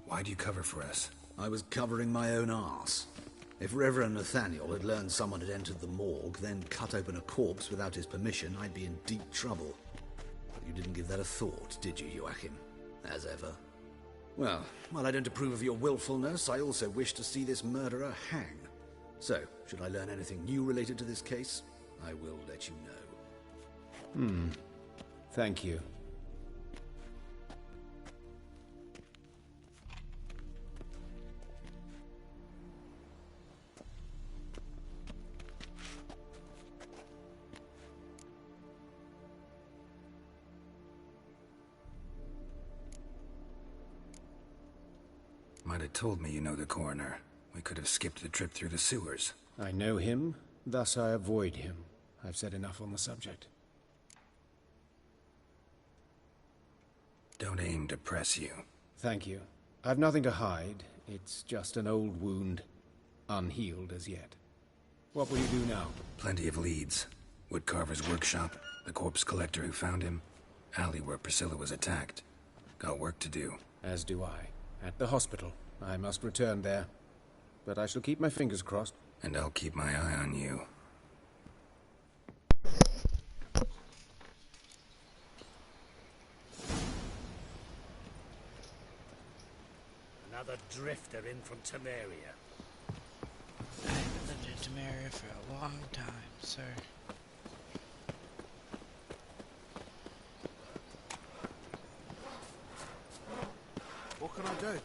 [SPEAKER 2] Why'd you cover for us?
[SPEAKER 20] I was covering my own arse. If Reverend Nathaniel had learned someone had entered the morgue, then cut open a corpse without his permission, I'd be in deep trouble. But you didn't give that a thought, did you, Joachim? As ever. Well, while I don't approve of your willfulness, I also wish to see this murderer hang. So, should I learn anything new related to this case, I will let you know.
[SPEAKER 18] Thank you.
[SPEAKER 2] Might have told me you know the coroner. We could have skipped the trip through the sewers.
[SPEAKER 18] I know him, thus I avoid him. I've said enough on the subject.
[SPEAKER 2] Don't aim to press you.
[SPEAKER 18] Thank you. I've nothing to hide. It's just an old wound, unhealed as yet. What will you do now?
[SPEAKER 2] Plenty of leads. Woodcarver's workshop, the corpse collector who found him, alley where Priscilla was attacked. Got work to do.
[SPEAKER 18] As do I. At the hospital. I must return there. But I shall keep my fingers crossed.
[SPEAKER 2] And I'll keep my eye on you.
[SPEAKER 10] Another drifter in from Temeria.
[SPEAKER 12] I haven't lived in Temeria for a long time, sir.
[SPEAKER 5] What can I do?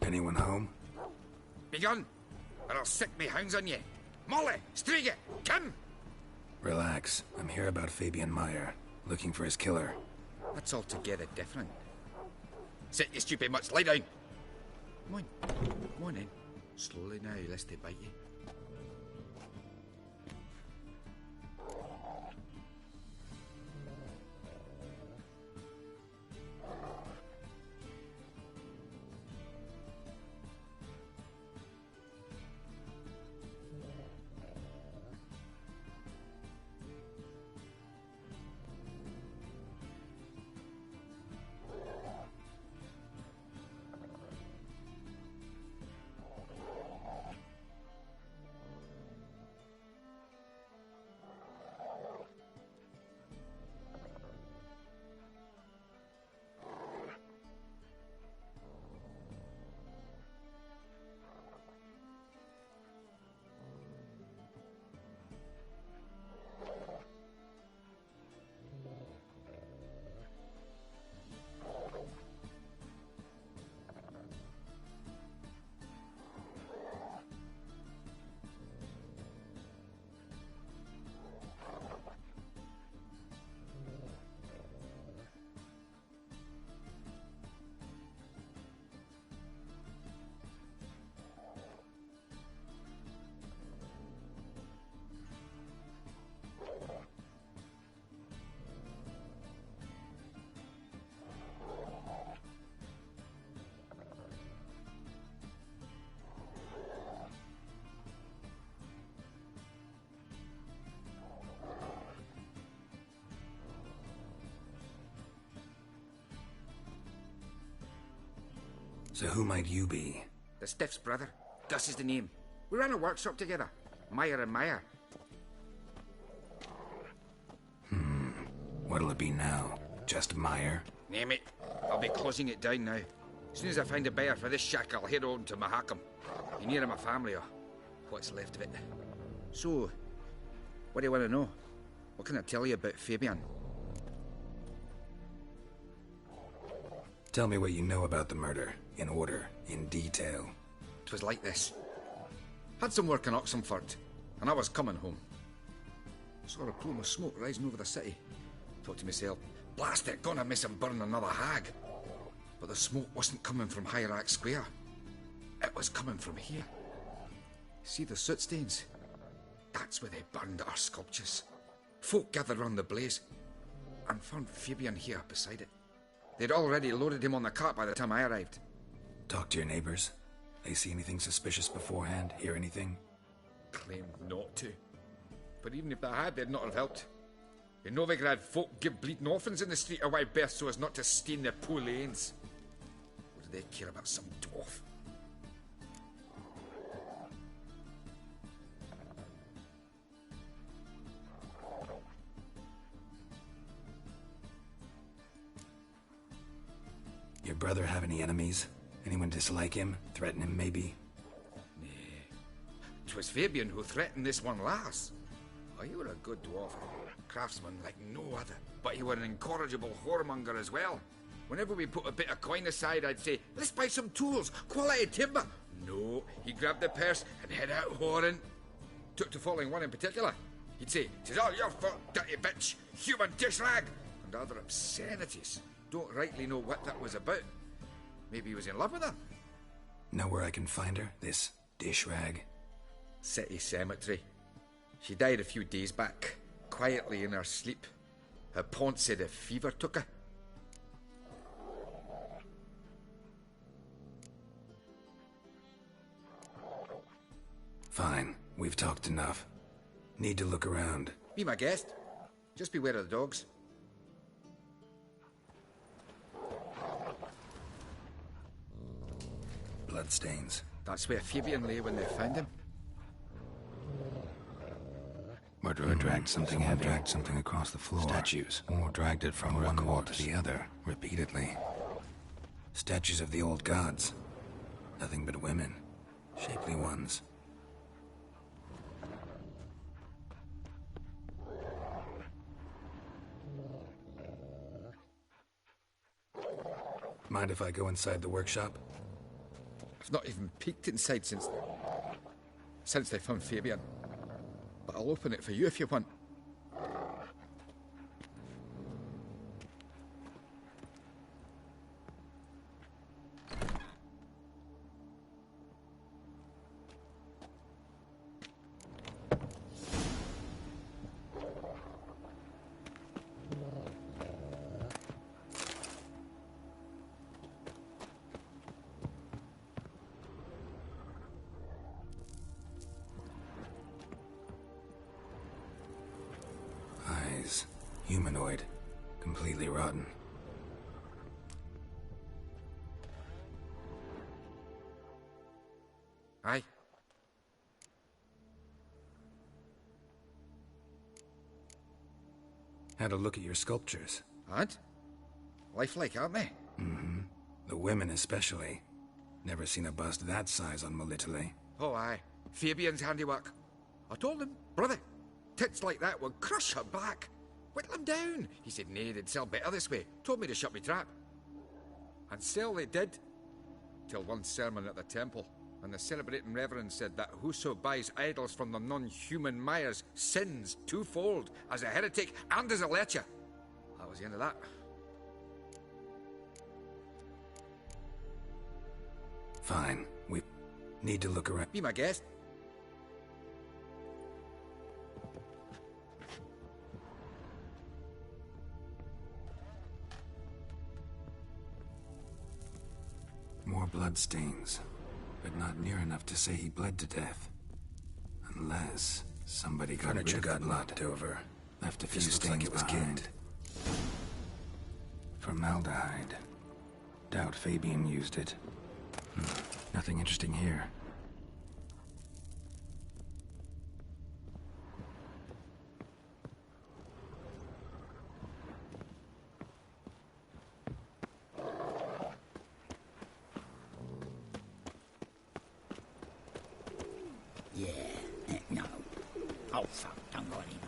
[SPEAKER 2] Anyone home?
[SPEAKER 16] Begone, or I'll set me hounds on ye. Molly, Striga, come!
[SPEAKER 2] Relax. I'm here about Fabian Meyer, looking for his killer.
[SPEAKER 16] That's altogether different. Sit, you stupid mutts, lie down. Come on. Come on then. Slowly now, lest they bite you.
[SPEAKER 2] So who might you be?
[SPEAKER 16] The Stiff's brother. Gus is the name. We ran a workshop together. Meyer and Meyer.
[SPEAKER 2] What'll it be now? Just Meyer?
[SPEAKER 16] Name it. I'll be closing it down now. As soon as I find a buyer for this shack, I'll head on to Mahakam. Be near my family, or what's left of it. So, what do you want to know? What can I tell you about Fabian?
[SPEAKER 2] Tell me what you know about the murder. In order. In detail.
[SPEAKER 16] 'Twas like this. Had some work in Oxenford, and I was coming home. Saw a plume of smoke rising over the city. Thought to myself, blast it, gonna miss him burn another hag. But the smoke wasn't coming from Hierarch Square. It was coming from here. See the soot stains? That's where they burned our sculptures. Folk gathered round the blaze, and found Fabian here beside it. They'd already loaded him on the cart by the time I arrived.
[SPEAKER 2] Talk to your neighbors. They see anything suspicious beforehand? Hear anything?
[SPEAKER 16] Claimed not to. But even if they had, they'd not have helped. In Novigrad, folk give bleeding orphans in the street a wide berth so as not to stain their poor lanes. What do they care about some dwarf?
[SPEAKER 2] Your brother have any enemies? Anyone dislike him? Threaten him, maybe?
[SPEAKER 16] Nay. 'Twas Fabian who threatened this one last. Oh, you were a good dwarf. Craftsman like no other. But you were an incorrigible whoremonger as well. Whenever we put a bit of coin aside, I'd say, let's buy some tools, quality timber. No, he grabbed the purse and head out whoring. Took to following one in particular. He'd say, "'Tis all your fault, dirty bitch, human dish rag," and other obscenities. Don't rightly know what that was about. Maybe he was in love with her.
[SPEAKER 2] Know where I can find her? This dish rag?
[SPEAKER 16] City cemetery. She died a few days back, quietly in her sleep. Her pont said a fever took her.
[SPEAKER 2] Fine. We've talked enough. Need to look around.
[SPEAKER 16] Be my guest. Just beware of the dogs.
[SPEAKER 2] Bloodstains.
[SPEAKER 16] That's where Fabian lay when they found him.
[SPEAKER 2] Murderer dragged something heavy. Dragged something across the floor. Statues. Or dragged it from one wall to the other, repeatedly. Statues of the old gods. Nothing but women. Shapely ones. Mind if I go inside the workshop?
[SPEAKER 16] I've not even peeked inside since they found Fabian. But I'll open it for you if you want.
[SPEAKER 2] Humanoid. Completely rotten.
[SPEAKER 16] Aye.
[SPEAKER 2] Had a look at your sculptures.
[SPEAKER 16] And? Lifelike, aren't they?
[SPEAKER 2] Mm-hmm. The women especially. Never seen a bust that size on Molitale.
[SPEAKER 16] Oh, aye. Fabian's handiwork. I told him, brother, tits like that would crush her back. Whittle him down. He said, nay, they'd sell better this way. Told me to shut me trap. And sell they did. Till one sermon at the temple, and the celebrating reverend said that whoso buys idols from the non-human Myers sins twofold, as a heretic and as a lecher. That was the end of that.
[SPEAKER 2] Fine. We need to look around.
[SPEAKER 16] Be my guest.
[SPEAKER 2] More bloodstains, but not near enough to say he bled to death. Unless somebody got rid of the blood knocked over, left a few stains behind. Formaldehyde. Doubt Fabian used it. Nothing interesting here.
[SPEAKER 1] Yeah, no. Oh, fuck, don't worry now.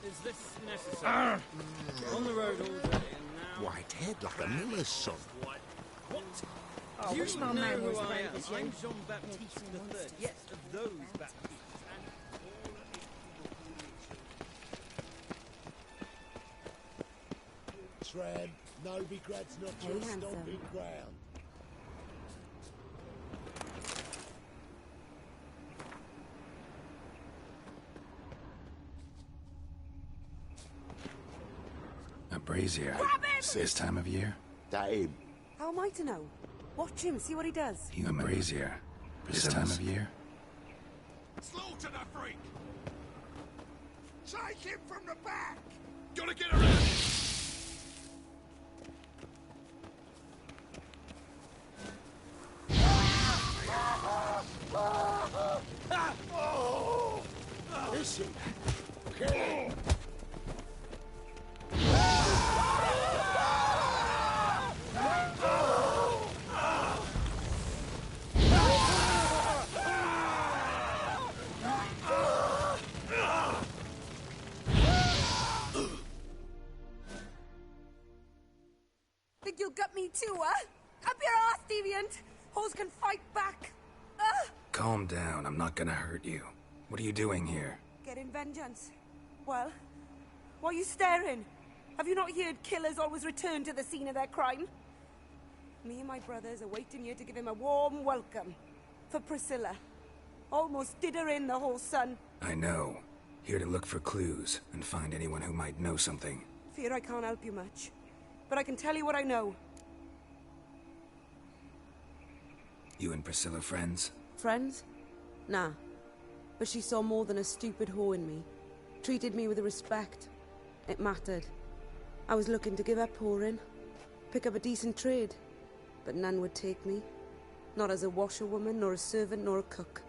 [SPEAKER 4] Is this necessary? On the road all day and now...
[SPEAKER 14] White head like a miller's son.
[SPEAKER 4] What?
[SPEAKER 3] Oh,
[SPEAKER 4] Do you
[SPEAKER 3] which my
[SPEAKER 4] know
[SPEAKER 3] man
[SPEAKER 4] who
[SPEAKER 3] was
[SPEAKER 4] I
[SPEAKER 3] brave
[SPEAKER 4] am?
[SPEAKER 3] as you?
[SPEAKER 4] I'm Jean-Baptiste III. Yes, of those Baptistes.
[SPEAKER 14] Tramp, Novigrads not
[SPEAKER 3] Hey,
[SPEAKER 14] your
[SPEAKER 3] handsome.
[SPEAKER 14] stomping ground.
[SPEAKER 2] A brazier. This time of year?
[SPEAKER 14] That him.
[SPEAKER 22] How am I to know? Watch him, see what he does.
[SPEAKER 2] A brazier. This time of year?
[SPEAKER 14] Slaughter the freak! Take him from the back!
[SPEAKER 6] Gotta get around!
[SPEAKER 14] Is he? Kill him!
[SPEAKER 22] too, huh? Up your arse, deviant! Hoes can fight back!
[SPEAKER 2] Calm down, I'm not gonna hurt you. What are you doing here?
[SPEAKER 22] Getting vengeance. Well, why are you staring? Have you not heard killers always return to the scene of their crime? Me and my brothers are waiting here to give him a warm welcome. For Priscilla. Almost did her in, the whole son.
[SPEAKER 2] I know. Here to look for clues and find anyone who might know something.
[SPEAKER 22] Fear I can't help you much. But I can tell you what I know.
[SPEAKER 2] You and Priscilla friends?
[SPEAKER 22] Friends? Nah. But she saw more than a stupid whore in me. Treated me with respect. It mattered. I was looking to give up whoring. Pick up a decent trade. But none would take me. Not as a washerwoman, nor a servant, nor a cook.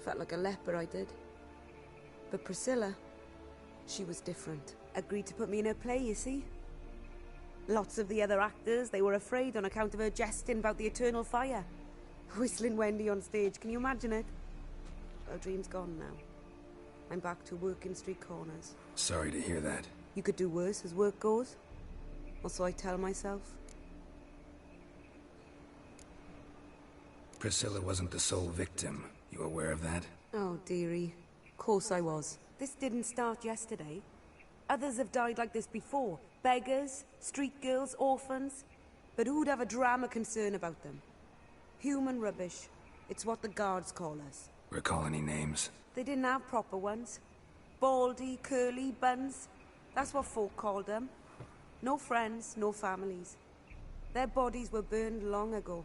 [SPEAKER 22] Felt like a leper, I did. But Priscilla, she was different. Agreed to put me in her play, you see? Lots of the other actors, they were afraid on account of her jesting about the eternal fire. Whistling Wendy on stage, can you imagine it? Her dream's gone now. I'm back to working street corners.
[SPEAKER 2] Sorry to hear that.
[SPEAKER 22] You could do worse as work goes. Or so I tell myself.
[SPEAKER 2] Priscilla wasn't the sole victim. You aware of that?
[SPEAKER 22] Oh, dearie. Of course I was. This didn't start yesterday. Others have died like this before. Beggars, street girls, orphans. But who'd have a drama concern about them? Human rubbish. It's what the guards call us.
[SPEAKER 2] Recall any names?
[SPEAKER 22] They didn't have proper ones. Baldy, curly, buns. That's what folk called them. No friends, no families. Their bodies were burned long ago.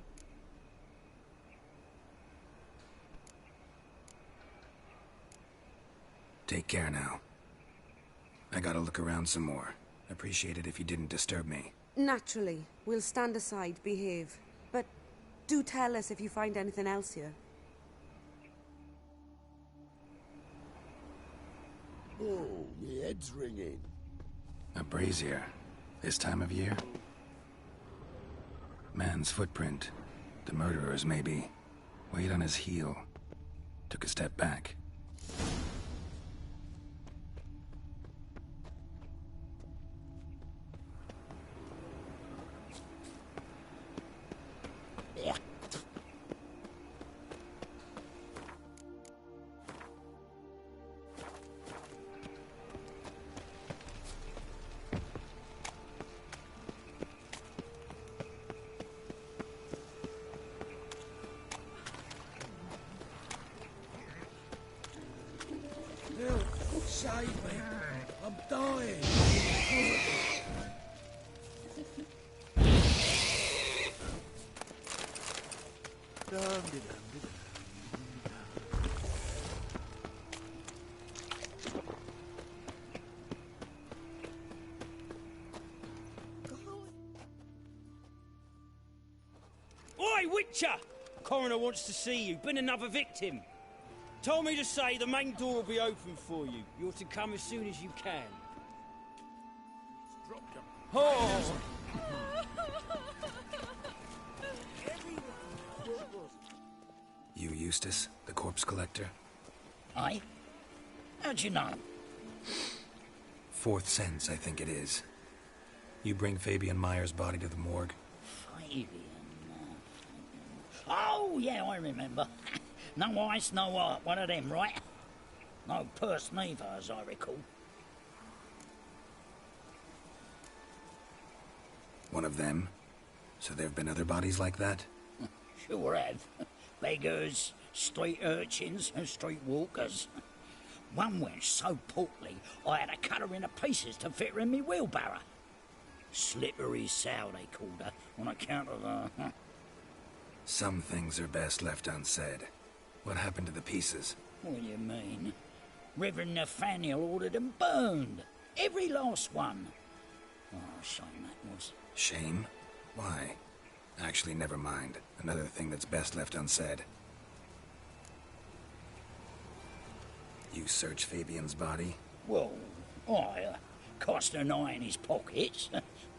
[SPEAKER 2] Take care now. I gotta look around some more. Appreciate it if you didn't disturb me.
[SPEAKER 22] Naturally. We'll stand aside, behave. But do tell us if you find anything else here.
[SPEAKER 14] Oh, my head's ringing.
[SPEAKER 2] A brazier. This time of year? Man's footprint. The murderer's, maybe. Weight on his heel. Took a step back.
[SPEAKER 6] Save me! I'm dying!
[SPEAKER 10] Oi, Witcher! Coroner wants to see you. Been another victim. Told me to say the main door will be open for you. You're to come as soon as you can. Oh!
[SPEAKER 2] You Eustace, the corpse collector?
[SPEAKER 1] Aye? How'd you know?
[SPEAKER 2] Fourth sense, I think it is. You bring Fabian Meyer's body to the morgue?
[SPEAKER 1] Fabian. Oh, yeah, I remember. No ice, no art, one of them, right? No purse neither, as I recall.
[SPEAKER 2] One of them? So there have been other bodies like that?
[SPEAKER 1] Sure have. Beggars, street urchins, and street walkers. One wench so portly, I had to cut her into pieces to fit her in me wheelbarrow. Slippery sow, they called her, on account of her.
[SPEAKER 2] Some things are best left unsaid. What happened to the pieces?
[SPEAKER 1] What do you mean? Reverend Nathaniel ordered them burned. Every last one. Oh, shame that was.
[SPEAKER 2] Shame? Why? Actually, never mind. Another thing that's best left unsaid. You search Fabian's body?
[SPEAKER 1] Well, I cast an eye in his pockets.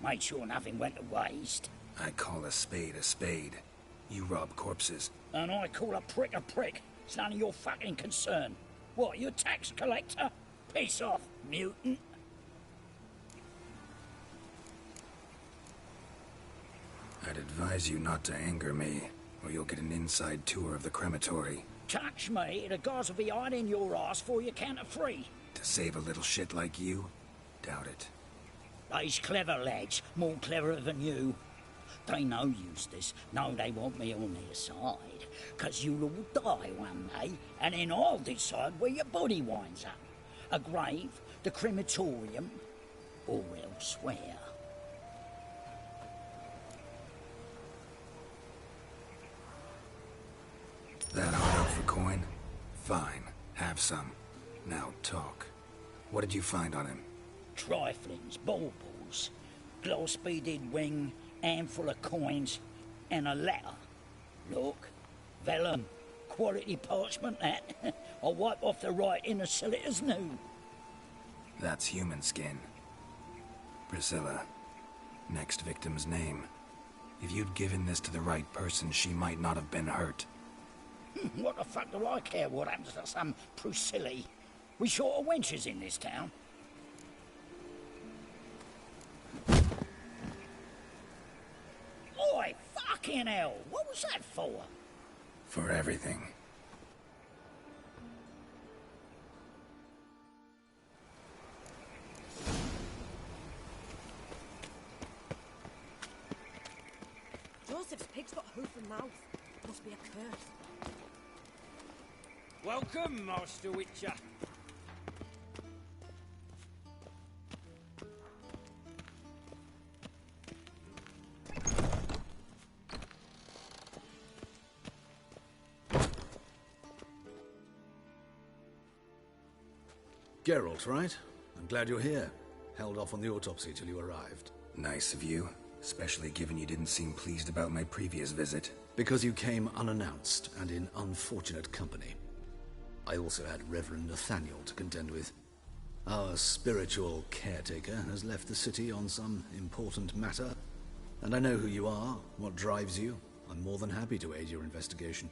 [SPEAKER 1] Made sure nothing went to waste.
[SPEAKER 2] I call a spade a spade. You rob corpses.
[SPEAKER 1] And I call a prick a prick. It's none of your fucking concern. What, you a tax collector? Piss off, mutant.
[SPEAKER 2] I'd advise you not to anger me, or you'll get an inside tour of the crematory.
[SPEAKER 1] Touch me, the guards will be hiding your ass for you count of 3.
[SPEAKER 2] To save a little shit like you? Doubt it.
[SPEAKER 1] They's clever lads, more cleverer than you. They know Eustace, know they want me on their side, 'cause you'll all die one day, and then I'll decide where your body winds up. A grave, the crematorium, or elsewhere.
[SPEAKER 2] That hard out for coin? Fine, have some. Now talk. What did you find on him?
[SPEAKER 1] Triflings, baubles, glass-beaded ring, handful of coins, and a letter. Look, vellum, quality parchment that. I'll wipe off the writing and sell it as new.
[SPEAKER 2] That's human skin. Priscilla. Next victim's name. If you'd given this to the right person, she might not have been hurt.
[SPEAKER 1] What the fuck do I care what happens to some Priscilla? We short of wenches in this town. Oi, fucking hell! What was that for?
[SPEAKER 2] For everything.
[SPEAKER 3] Joseph's pig's got hoof and mouth. Must be a curse.
[SPEAKER 10] Welcome, Master Witcher.
[SPEAKER 20] Geralt, right? I'm glad you're here. Held off on the autopsy till you arrived.
[SPEAKER 2] Nice of you, especially given you didn't seem pleased about my previous visit.
[SPEAKER 20] Because you came unannounced and in unfortunate company. I also had Reverend Nathaniel to contend with. Our spiritual caretaker has left the city on some important matter, and I know who you are, what drives you. I'm more than happy to aid your investigation.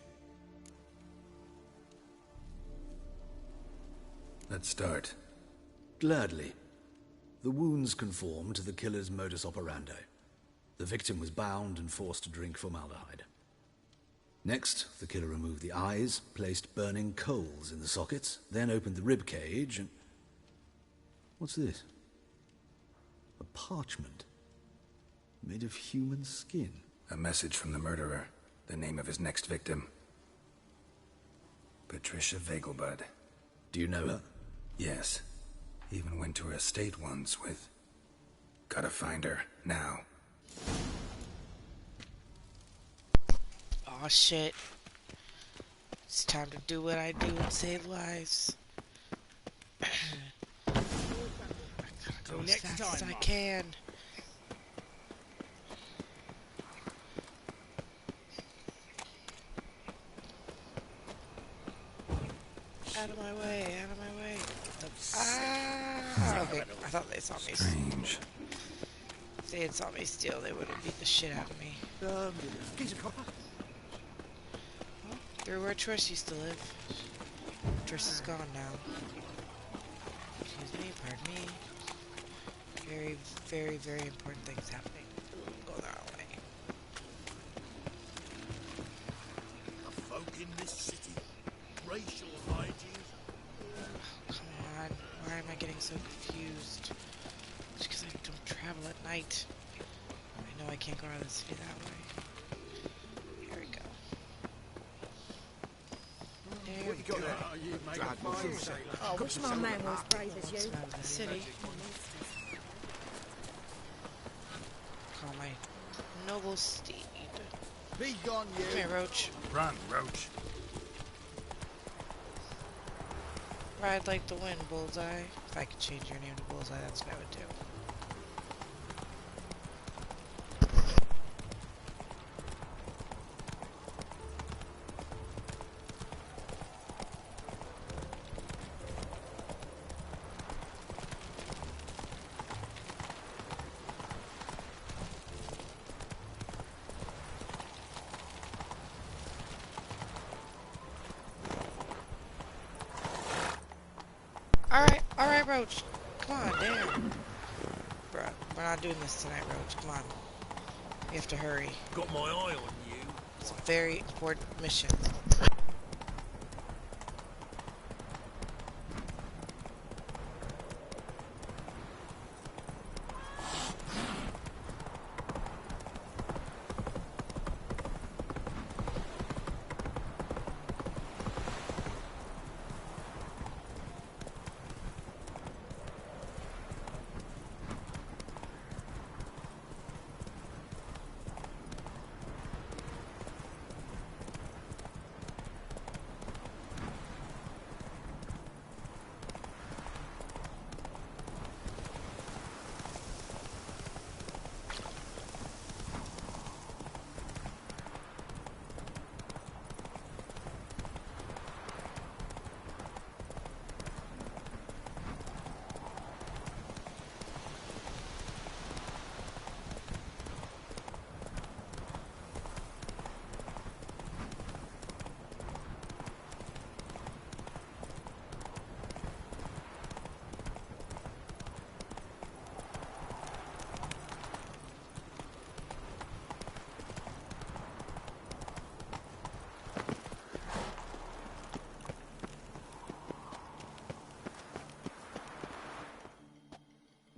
[SPEAKER 2] Let's start.
[SPEAKER 20] Gladly. The wounds conform to the killer's modus operandi. The victim was bound and forced to drink formaldehyde. Next, the killer removed the eyes, placed burning coals in the sockets, then opened the rib cage and... What's this? A parchment. Made of human skin.
[SPEAKER 2] A message from the murderer. The name of his next victim. Patricia Vegelbud.
[SPEAKER 20] Do you know her?
[SPEAKER 2] Yes. Even went to her estate once with... Gotta find her, now.
[SPEAKER 12] Oh shit. It's time to do what I do and save lives. I gotta go as fast as I can. Out of my way, out of my way. Ah! Okay, I thought they saw me.
[SPEAKER 2] Strange.
[SPEAKER 12] If they had saw me steal, they would have beat the shit out of me. They're where Trish used to live. Trish is gone now. Excuse me, pardon me. Very, very, very important things happening. Go that way.
[SPEAKER 6] The folk in this city, racial hygiene.
[SPEAKER 12] Oh, come on. Why am I getting so confused? Just because I don't travel at night. I know I can't go out of the city that way. Here we go. There we go.
[SPEAKER 3] Oh, wish my man was brave as you.
[SPEAKER 12] Out of the city. Call my noble steed.
[SPEAKER 6] Be gone, you.
[SPEAKER 12] Come here, Roach.
[SPEAKER 6] Run, Roach.
[SPEAKER 12] Ride like the wind, Bullseye. If I could change your name to Bullseye, that's what I would do. Alright, Roach. Come on, damn. Bruh, we're not doing this tonight, Roach. Come on. We have to hurry.
[SPEAKER 6] Got my eye on you.
[SPEAKER 12] It's a very important mission.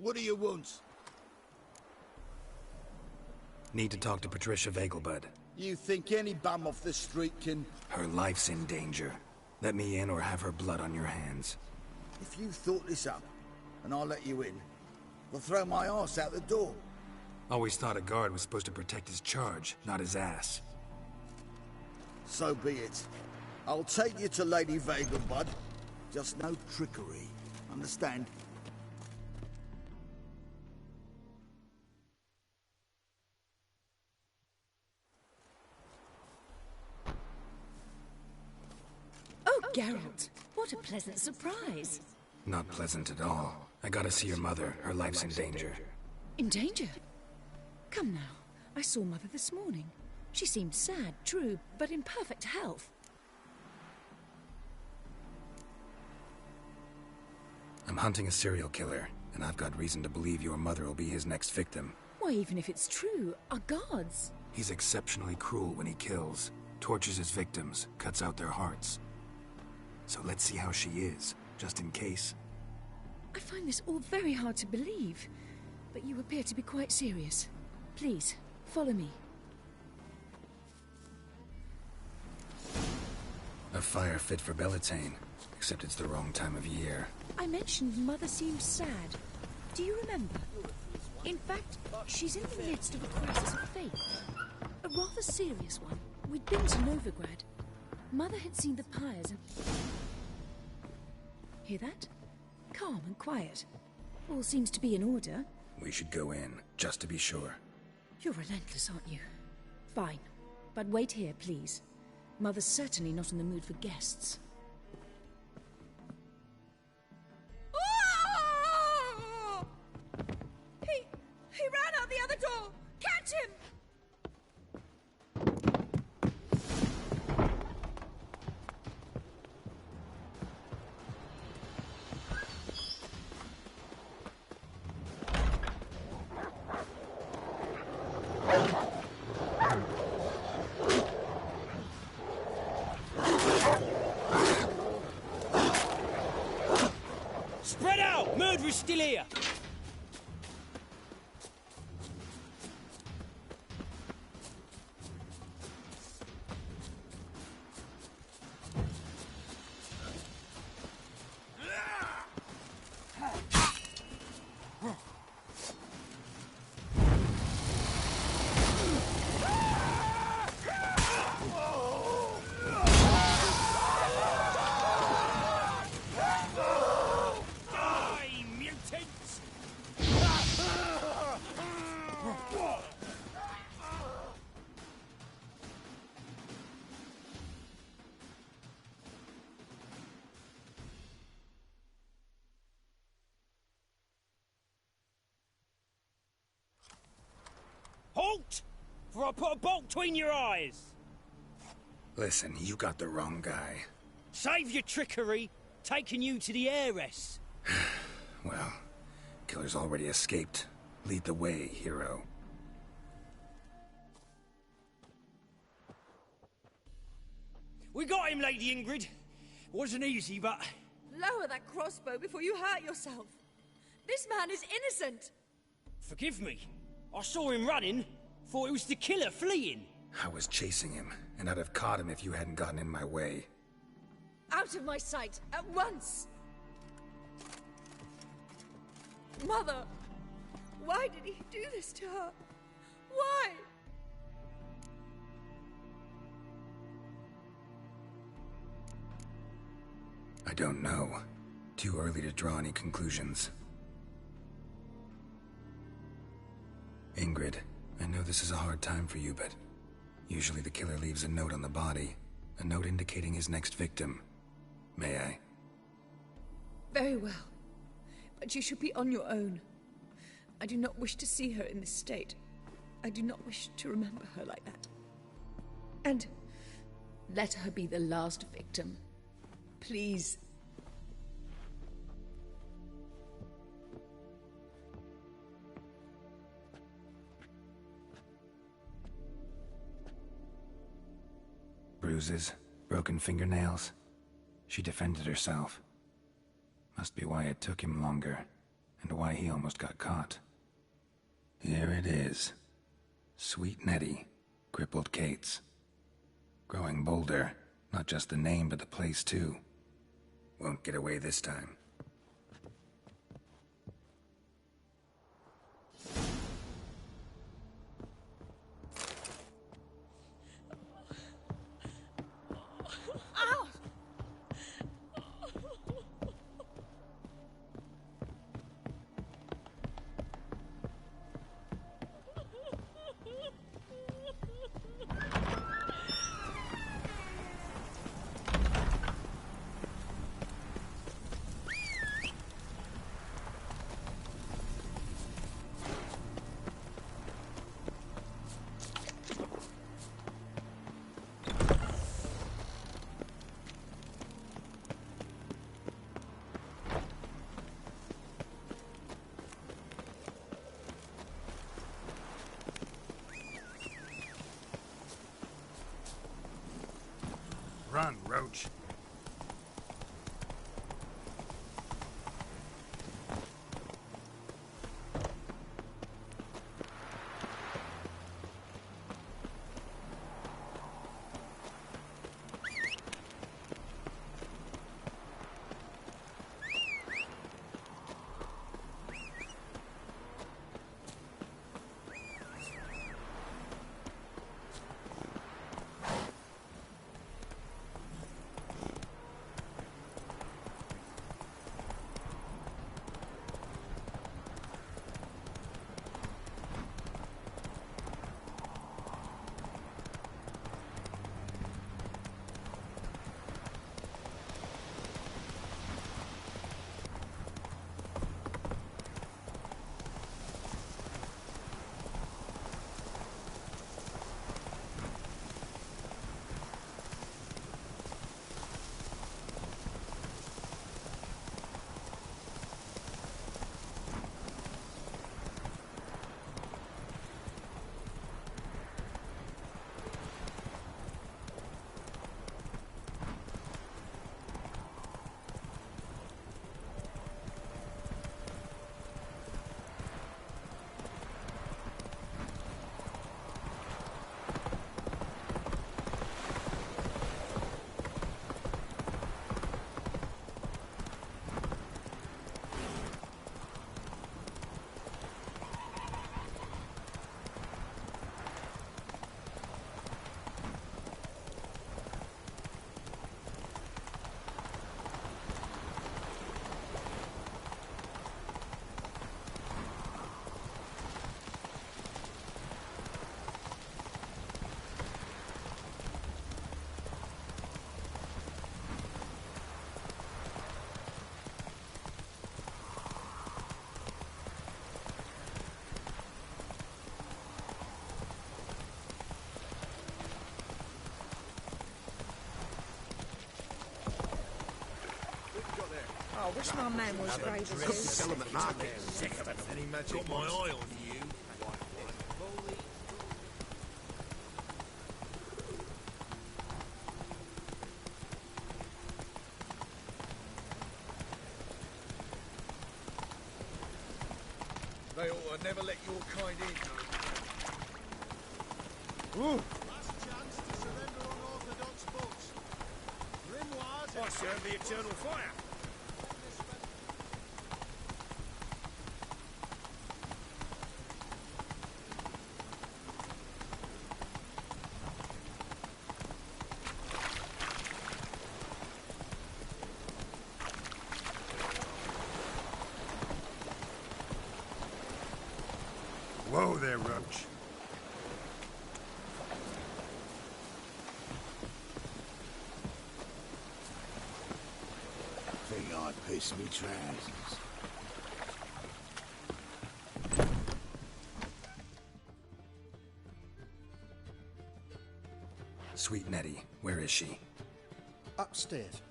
[SPEAKER 13] What do you want?
[SPEAKER 2] Need to talk to Patricia Vegelbud.
[SPEAKER 13] You think any bum off the street can...
[SPEAKER 2] Her life's in danger. Let me in or have her blood on your hands.
[SPEAKER 13] If you thought this up, and I'll let you in, I'll throw my arse out the door.
[SPEAKER 2] Always thought a guard was supposed to protect his charge, not his ass.
[SPEAKER 13] So be it. I'll take you to Lady Vegelbud. Just no trickery. Understand?
[SPEAKER 9] Oh, Geralt, what a pleasant surprise.
[SPEAKER 2] Not pleasant at all. I gotta see your mother. Her life's in danger.
[SPEAKER 9] In danger? Come now. I saw Mother this morning. She seemed sad, true, but in perfect health.
[SPEAKER 2] I'm hunting a serial killer, and I've got reason to believe your mother will be his next victim.
[SPEAKER 9] Why, even if it's true, our gods.
[SPEAKER 2] He's exceptionally cruel when he kills, tortures his victims, cuts out their hearts. So let's see how she is, just in case.
[SPEAKER 9] I find this all very hard to believe, but you appear to be quite serious. Please, follow me.
[SPEAKER 2] A fire fit for Bellatane, except it's the wrong time of year.
[SPEAKER 9] I mentioned Mother seemed sad. Do you remember? In fact, she's in the midst of a crisis of faith. A rather serious one. We'd been to Novigrad. Mother had seen the pyres and... Hear that? Calm and quiet. All seems to be in order.
[SPEAKER 2] We should go in, just to be sure.
[SPEAKER 9] You're relentless, aren't you? Fine. But wait here, please. Mother's certainly not in the mood for guests.
[SPEAKER 3] He ran out the other door! Catch him!
[SPEAKER 10] Spread out! Murderer's still here! Halt! For I put a bolt between your eyes!
[SPEAKER 2] Listen, you got the wrong guy.
[SPEAKER 10] Save your trickery, taking you to the heiress.
[SPEAKER 2] Well, killer's already escaped. Lead the way, hero.
[SPEAKER 10] We got him, Lady Ingrid. Wasn't easy, but...
[SPEAKER 9] Lower that crossbow before you hurt yourself. This man is innocent.
[SPEAKER 10] Forgive me. I saw him running. Thought it was the killer fleeing.
[SPEAKER 2] I was chasing him, and I'd have caught him if you hadn't gotten in my way.
[SPEAKER 9] Out of my sight, at once! Mother! Why did he do this to her? Why?
[SPEAKER 2] I don't know. Too early to draw any conclusions. Ingrid, I know this is a hard time for you, but usually the killer leaves a note on the body. A note indicating his next victim. May I?
[SPEAKER 9] Very well. But you should be on your own. I do not wish to see her in this state. I do not wish to remember her like that. And let her be the last victim. Please.
[SPEAKER 2] Bruises, broken fingernails. She defended herself. Must be why it took him longer, and why he almost got caught. Here it is. Sweet Nettie, crippled Kate's. Growing bolder, not just the name but the place too. Won't get away this time.
[SPEAKER 6] Run, Roach.
[SPEAKER 3] I wish my man was brave as his.
[SPEAKER 6] Sell them at market. Sick of it. Any magic? Got my eye on you. They ought to never let your kind in.
[SPEAKER 5] Last chance to surrender unorthodox books. Grimoires.
[SPEAKER 6] I serve the eternal fire. Whoa there, Roach.
[SPEAKER 13] Think I piss me trousers.
[SPEAKER 2] Sweet Nettie, where is she?
[SPEAKER 11] Upstairs.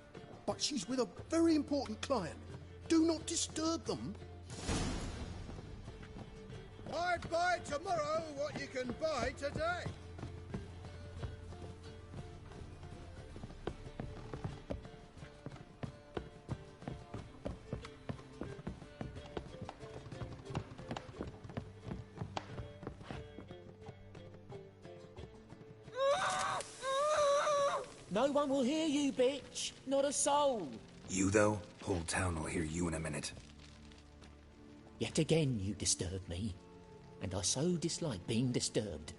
[SPEAKER 11] But she's with a very important client. Do not disturb them.
[SPEAKER 13] I'd buy tomorrow what you can buy today.
[SPEAKER 21] No one will hear you, bitch. Not a soul.
[SPEAKER 2] You, though? Whole town will hear you in a minute.
[SPEAKER 21] Yet again you disturb me, and I so dislike being disturbed.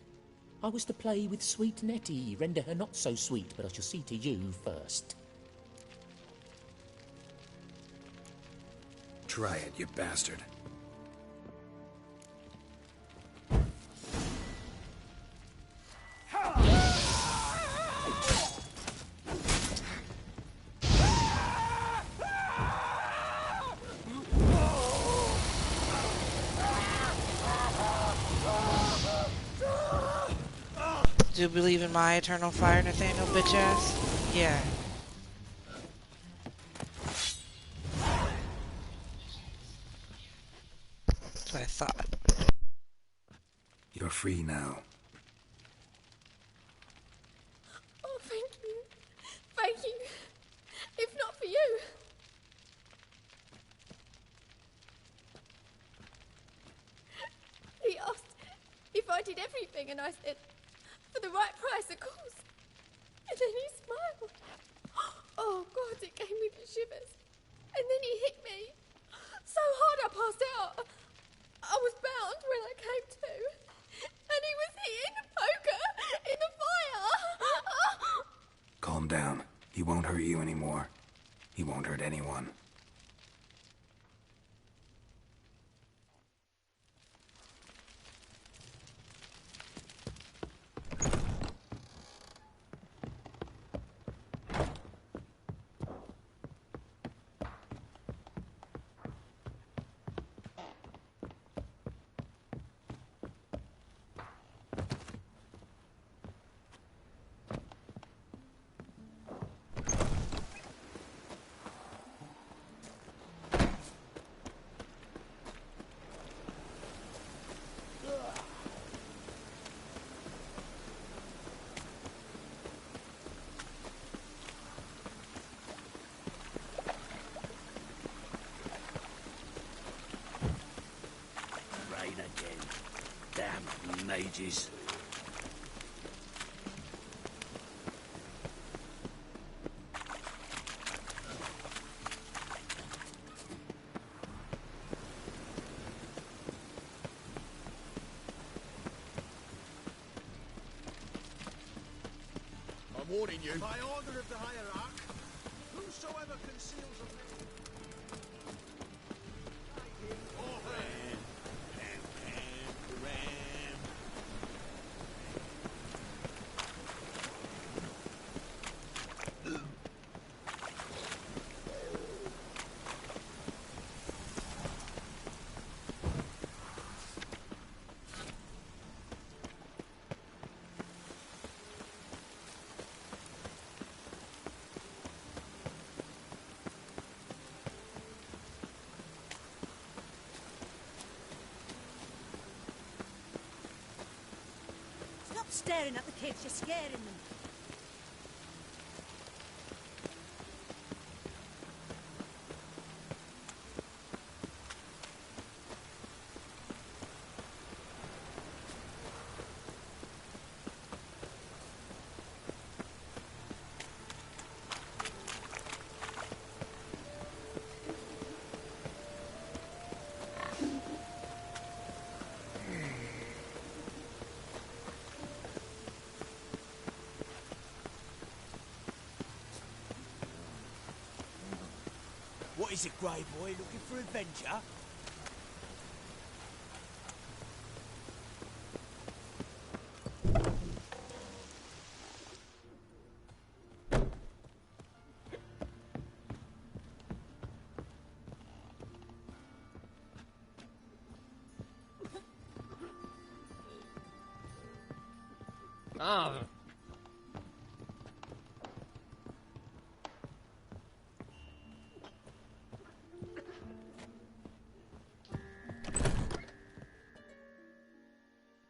[SPEAKER 21] I was to play with sweet Nettie, render her not so sweet, but I shall see to you first.
[SPEAKER 2] Try it, you bastard.
[SPEAKER 12] Do you believe in my eternal fire, Nathaniel, bitch ass? Yeah. That's what I thought.
[SPEAKER 2] You're free now.
[SPEAKER 17] Oh, thank you. Thank you. If not for you. He asked if I did everything, and I said, for the right price, of course. And then he smiled. Oh, God, it gave me the shivers. And then he hit me. So hard I passed out. I was bound when I came to. And he was hitting the poker in the fire.
[SPEAKER 2] Calm down. He won't hurt you anymore. He won't hurt anyone.
[SPEAKER 1] Damn mages.
[SPEAKER 6] I'm warning you.
[SPEAKER 5] By order of the hierarch, whosoever conceals a
[SPEAKER 15] Stop staring at the kids, you're scaring them.
[SPEAKER 5] What is it, Grey Boy? Looking for adventure?
[SPEAKER 7] Ah.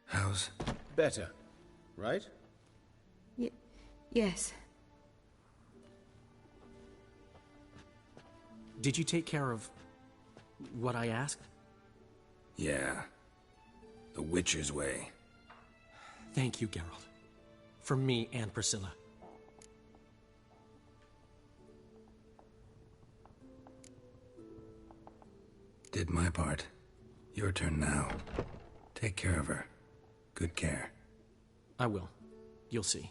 [SPEAKER 2] How's...
[SPEAKER 18] Better, right?
[SPEAKER 3] Yes.
[SPEAKER 7] Did you take care of what I asked?
[SPEAKER 2] Yeah. The Witcher's way.
[SPEAKER 7] Thank you, Geralt. For me and Priscilla.
[SPEAKER 2] Did my part. Your turn now. Take care of her. Good care.
[SPEAKER 7] I will. You'll see.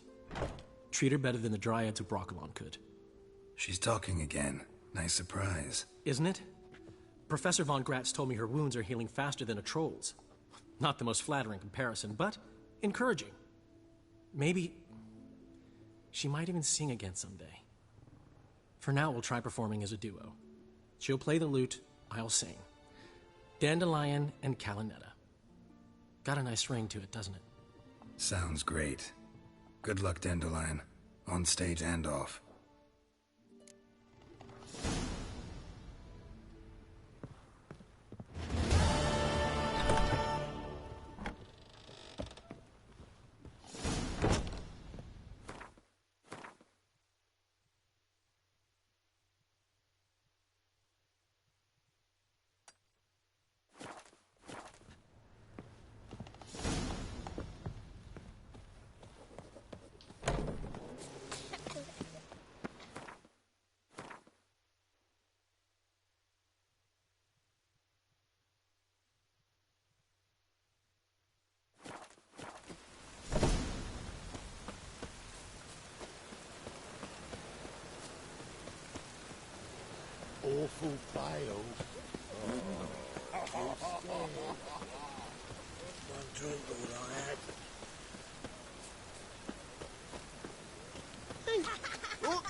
[SPEAKER 7] Treat her better than the Dryads of Broccolon could.
[SPEAKER 2] She's talking again. Nice surprise.
[SPEAKER 7] Isn't it? Professor von Gratz told me her wounds are healing faster than a troll's. Not the most flattering comparison, but encouraging. Maybe she might even sing again someday. For now, we'll try performing as a duo. She'll play the lute, I'll sing. Dandelion and Calinetta. Got a nice ring to it, doesn't it?
[SPEAKER 2] Sounds great. Good luck, Dandelion. On stage and off.
[SPEAKER 14] Awful fail.
[SPEAKER 5] One drink all I had. What?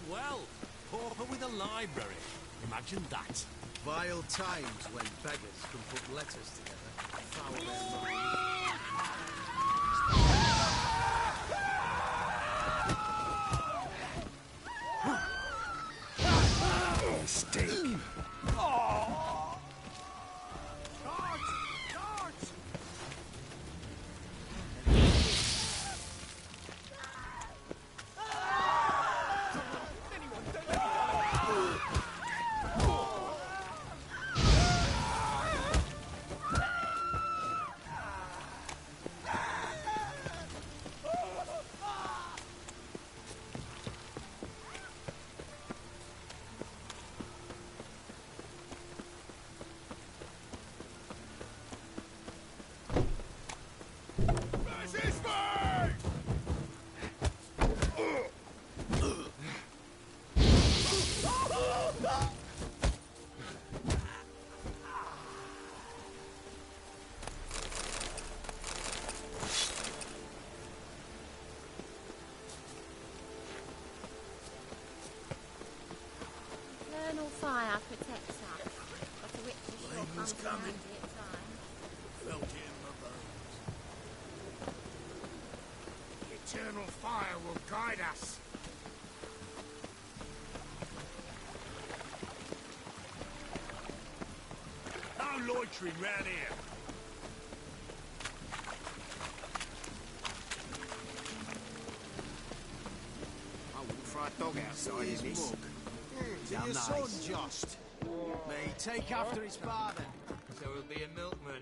[SPEAKER 6] Well, pauper with a library. Imagine that.
[SPEAKER 5] Vile times when beggars can put letters together. Foul their minds.
[SPEAKER 2] Mistake.
[SPEAKER 17] Fire protects us, but the witch is short
[SPEAKER 5] Rain's coming.
[SPEAKER 17] at time.
[SPEAKER 5] Felt it in my bones.
[SPEAKER 14] The eternal fire will guide us.
[SPEAKER 6] No loitering round here.
[SPEAKER 5] I wouldn't fry a dog outside in this.
[SPEAKER 6] To your son, Jost. May he take after his father.
[SPEAKER 16] So he'll be a milkman.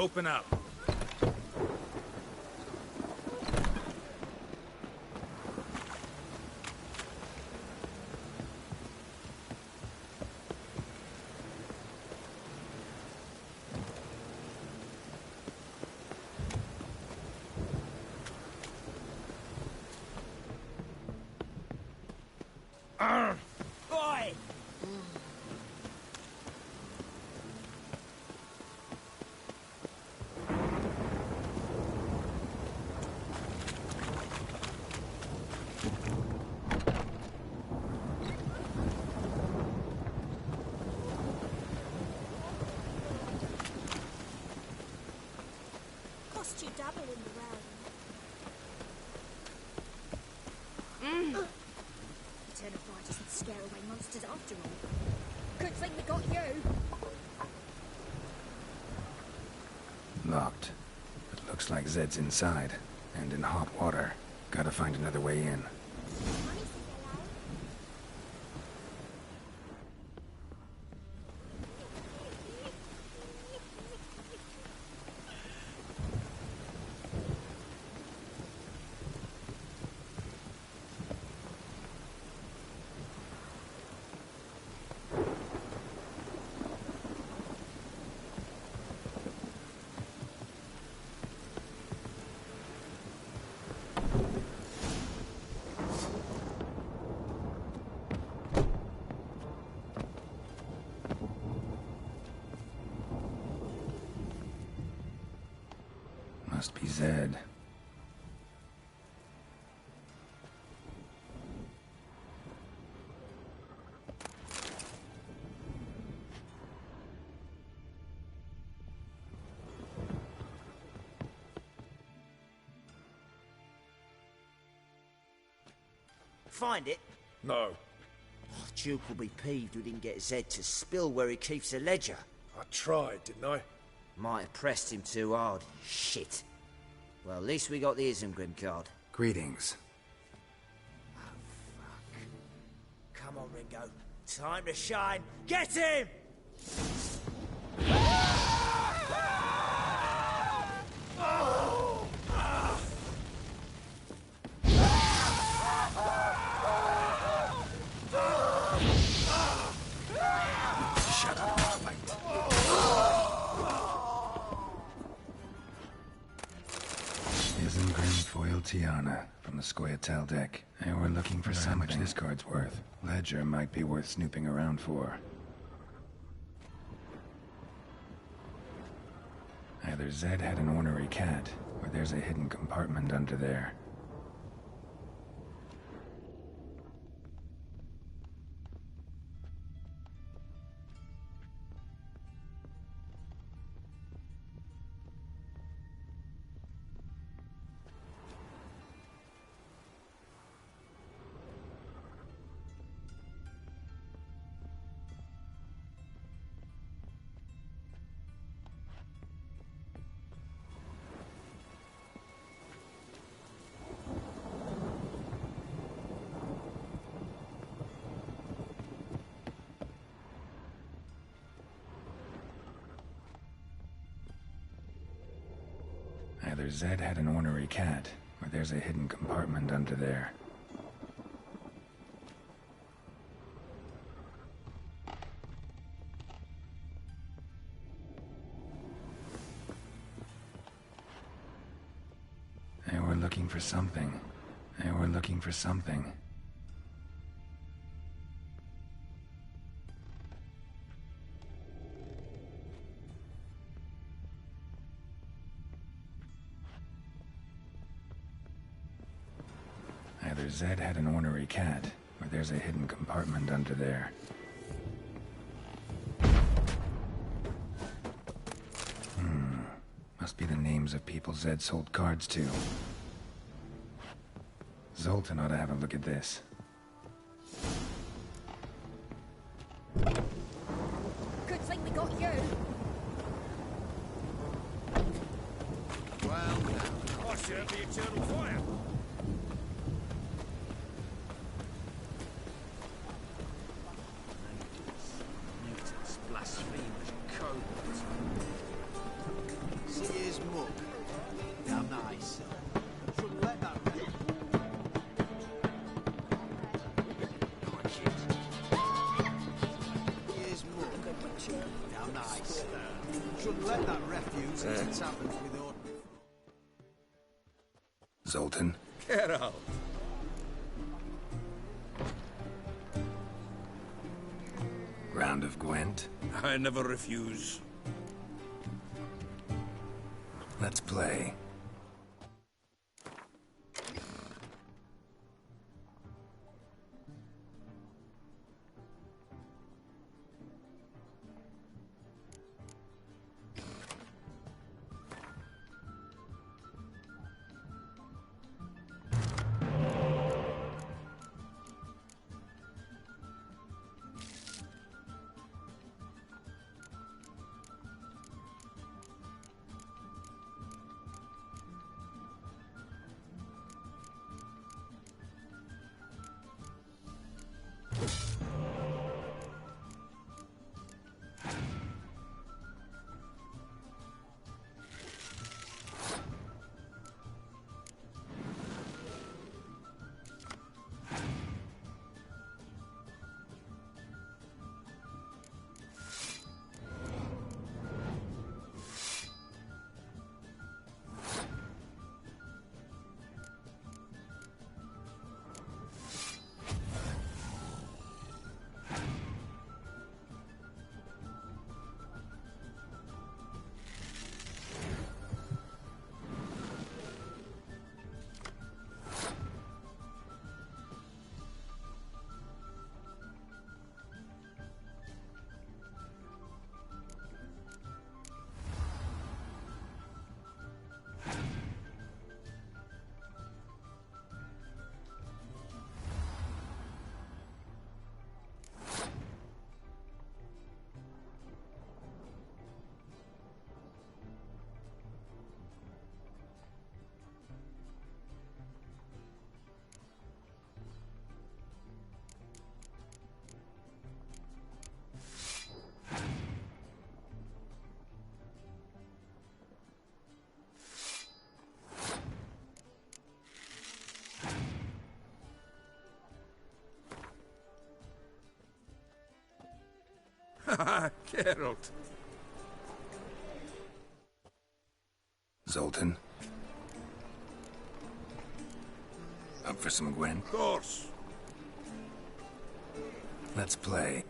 [SPEAKER 6] Open up.
[SPEAKER 1] Oi!
[SPEAKER 15] Cost you double in the round. Return of fire doesn't scare away monsters after all. Good thing we got you.
[SPEAKER 2] Locked. It looks like Zed's inside, and in hot water. Gotta find another way in. Must be Zed.
[SPEAKER 8] Find it?
[SPEAKER 6] No.
[SPEAKER 8] Duke will be peeved we didn't get Zed to spill where he keeps the ledger.
[SPEAKER 6] I tried, didn't I?
[SPEAKER 8] Might have pressed him too hard. Shit. Well, at least we got the Isengrim card.
[SPEAKER 2] Greetings.
[SPEAKER 8] Come on, Ringo. Time to shine. Get him!
[SPEAKER 2] Shut up, fight. Isengrim foil Tiana from the Scoia'tael deck. And we're looking for how much this card's worth. Ledger might be worth snooping around for. Either Zed had an ornery cat, or there's a hidden compartment under there. Either Zed had an ornery cat, or there's a hidden compartment under there. And we're looking for something. And we're looking for something. Either Zed had an ornery cat, or there's a hidden compartment under there. Must be the names of people Zed sold cards to. Zoltan ought to have a look at this.
[SPEAKER 15] Good thing we got you.
[SPEAKER 6] Well, I serve the eternal fire. Mutants, blasphemers, cowards.
[SPEAKER 5] nice. Shouldn't let that refuse as it happens with ordinary.
[SPEAKER 2] Zoltan?
[SPEAKER 6] Geralt.
[SPEAKER 2] Round of Gwent?
[SPEAKER 6] I never refuse.
[SPEAKER 2] Let's play.
[SPEAKER 6] Geralt.
[SPEAKER 2] Zoltan? Up for some Gwen?
[SPEAKER 6] Of course.
[SPEAKER 2] Let's play.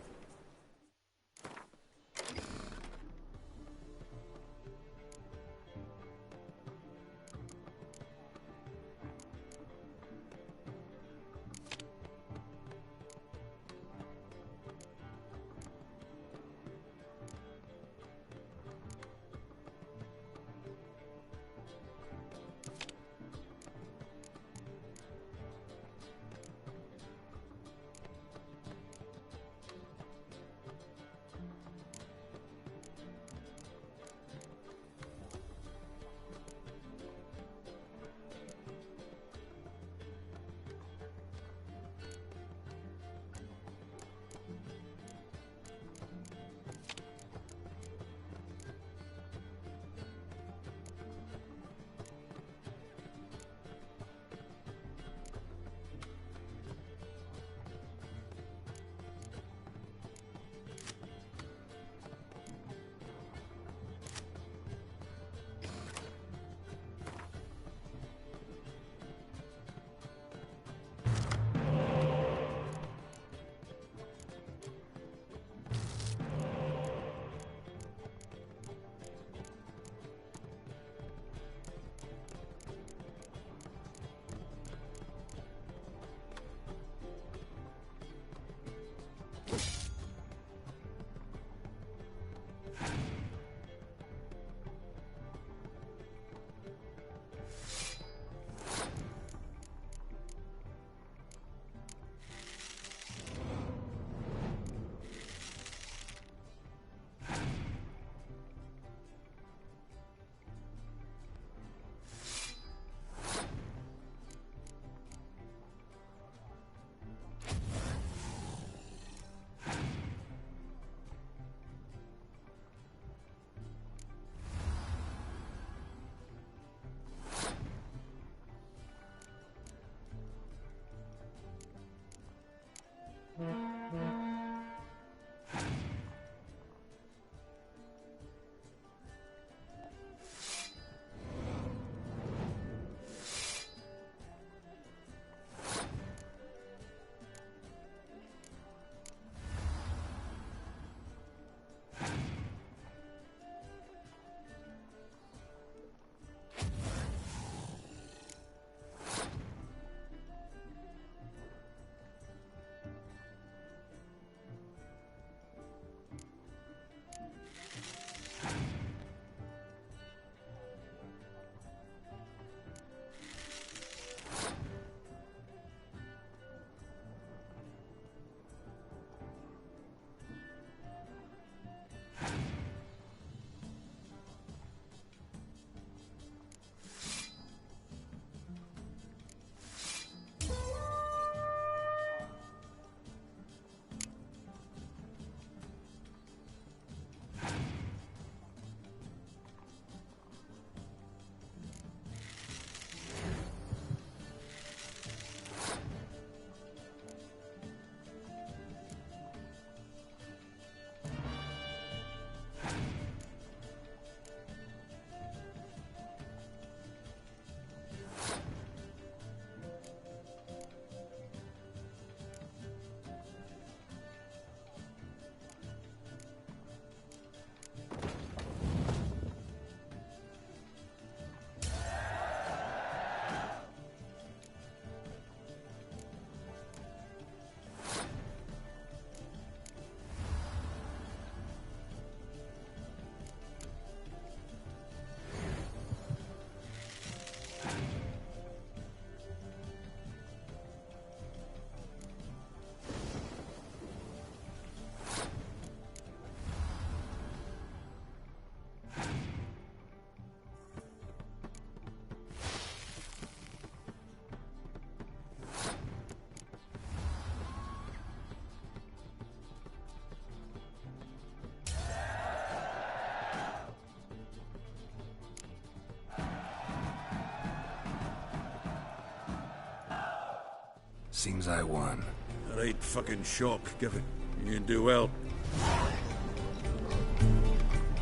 [SPEAKER 2] Seems I won.
[SPEAKER 4] A right fucking shock, give it. You can do well.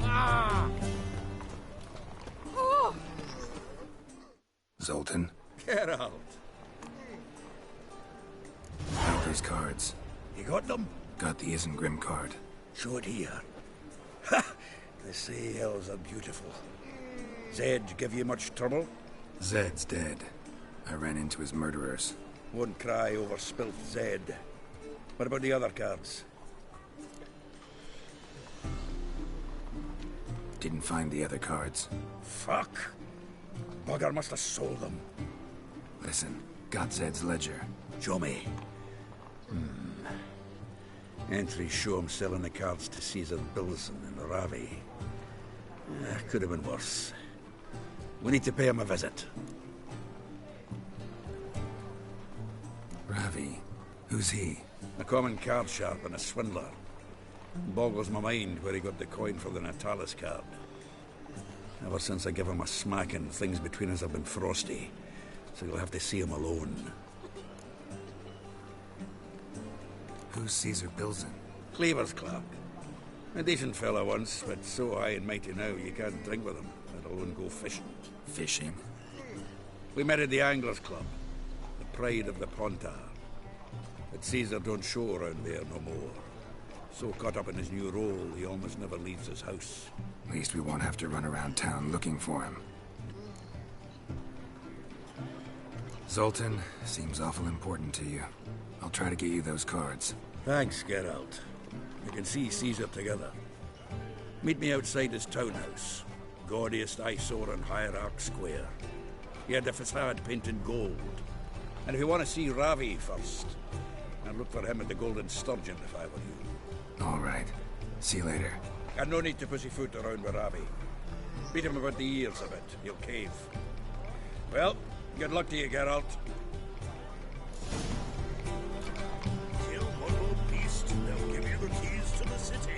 [SPEAKER 17] Ah! Oh!
[SPEAKER 2] Zoltan,
[SPEAKER 4] Geralt.
[SPEAKER 2] out those cards.
[SPEAKER 4] You got them?
[SPEAKER 2] Got the Isengrim card.
[SPEAKER 4] Show it here. Ha! They say elves are beautiful. Zed give you much trouble?
[SPEAKER 2] Zed's dead. I ran into his murderers.
[SPEAKER 4] Won't cry over spilt Zed. What about the other cards?
[SPEAKER 2] Didn't find the other cards.
[SPEAKER 4] Fuck! Bugger must have sold them.
[SPEAKER 2] Listen, got Zed's ledger.
[SPEAKER 4] Show me. Entries show him selling the cards to Caesar Bilson and Ravi. Could have been worse. We need to pay him a visit.
[SPEAKER 2] Ravi? Who's he?
[SPEAKER 4] A common card sharp and a swindler. Boggles my mind where he got the coin for the Natalis card. Ever since I gave him a smacking, things between us have been frosty. So you'll have to see him alone.
[SPEAKER 2] Who's Caesar Bilson?
[SPEAKER 4] Cleaver's clerk. A decent fella once, but so high and mighty now you can't drink with him, let alone go fishing.
[SPEAKER 2] Fishing?
[SPEAKER 4] We met at the Anglers Club, the pride of the Pontar. But Caesar don't show around there no more. So caught up in his new role, he almost never leaves his house.
[SPEAKER 2] At least we won't have to run around town looking for him. Zoltan, seems awful important to you. I'll try to get you those cards.
[SPEAKER 4] Thanks, Geralt. You can see Caesar together. Meet me outside his townhouse. Gaudiest eyesore on Hierarch Square. He had the facade painted gold. And if you want to see Ravi first, I'd look for him at the Golden Sturgeon if I were you.
[SPEAKER 2] All right. See you later.
[SPEAKER 4] And no need to pussyfoot around with Ravi. Beat him about the ears a bit. He'll cave. Well, good luck to you, Geralt.
[SPEAKER 6] Kill one more beast, they'll give you the keys to the city.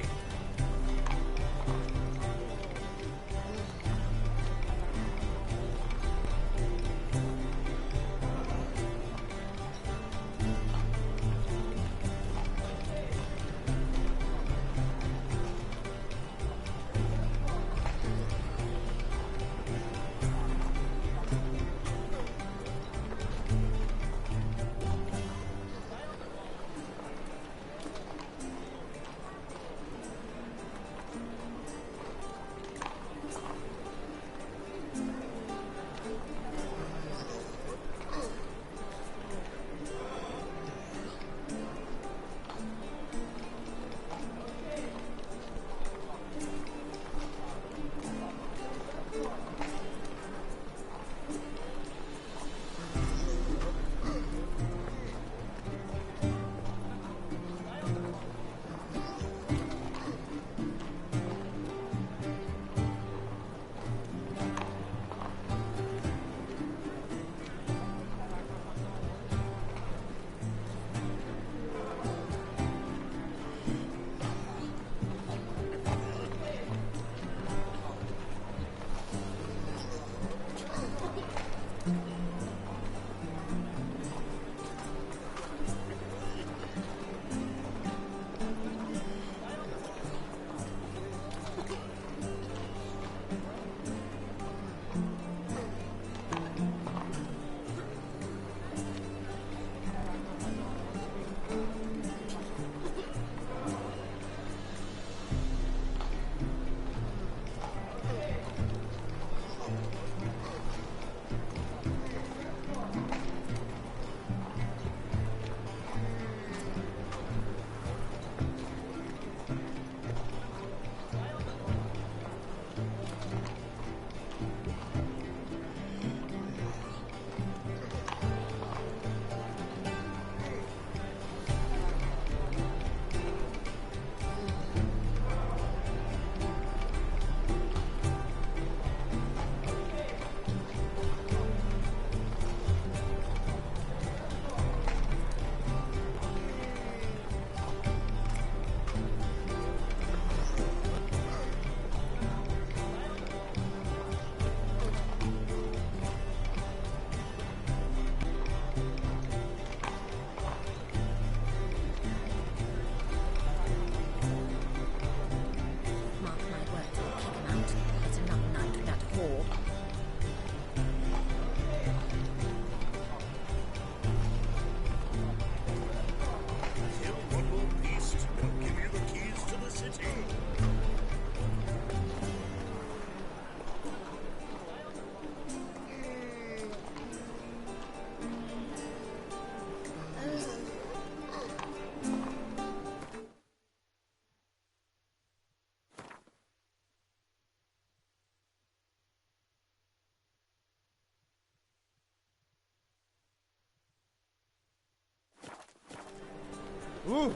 [SPEAKER 10] Ooh.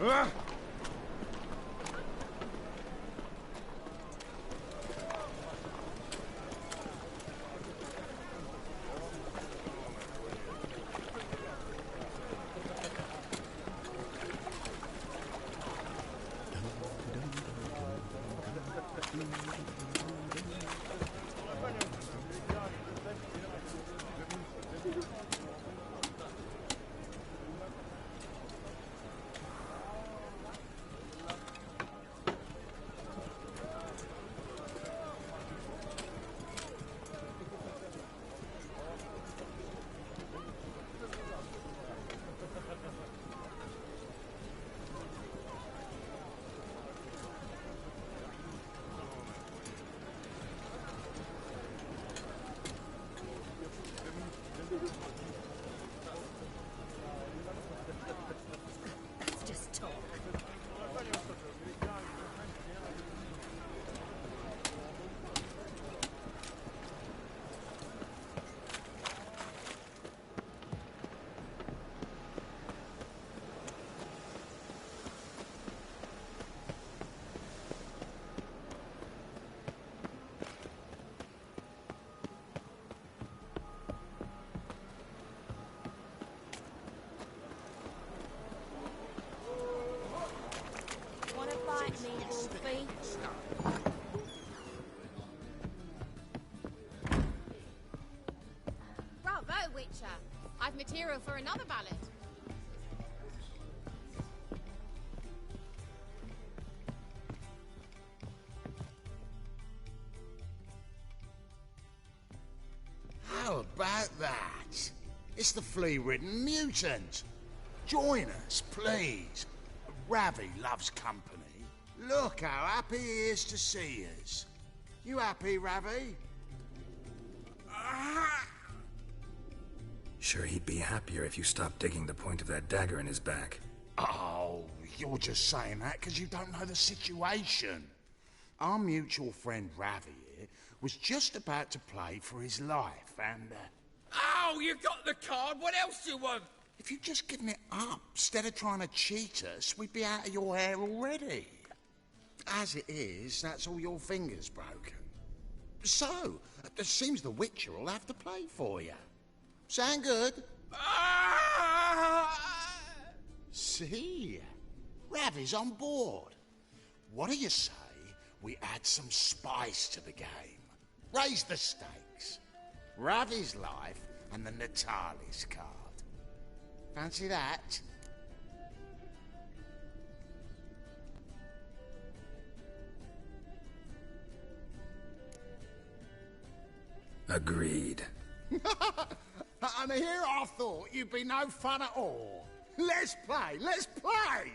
[SPEAKER 10] Ah!
[SPEAKER 15] Let's just talk. Wanna fight me, Wolfie?
[SPEAKER 19] Bravo, Witcher. I've material for another ballad.
[SPEAKER 14] How about that? It's the flea-ridden mutant. Join us, please. Ravi loves company. Look how happy he is to see us. You happy, Ravi?
[SPEAKER 2] Sure, he'd be happier if you stopped digging the point of that dagger in his back.
[SPEAKER 14] Oh, you're just saying that because you don't know the situation. Our mutual friend Ravi here was just about to play for his life and...
[SPEAKER 16] Oh, you got the card. What else do you want?
[SPEAKER 14] If you'd just given it up, instead of trying to cheat us, we'd be out of your hair already. As it is, that's all your fingers broken. So, it seems the Witcher will have to play for you. Sound good? See? Ravi's on board. What do you say we add some spice to the game? Raise the stakes. Ravi's life and the Natalis card. Fancy that?
[SPEAKER 2] Agreed.
[SPEAKER 14] And here I thought you'd be no fun at all. Let's play, let's play!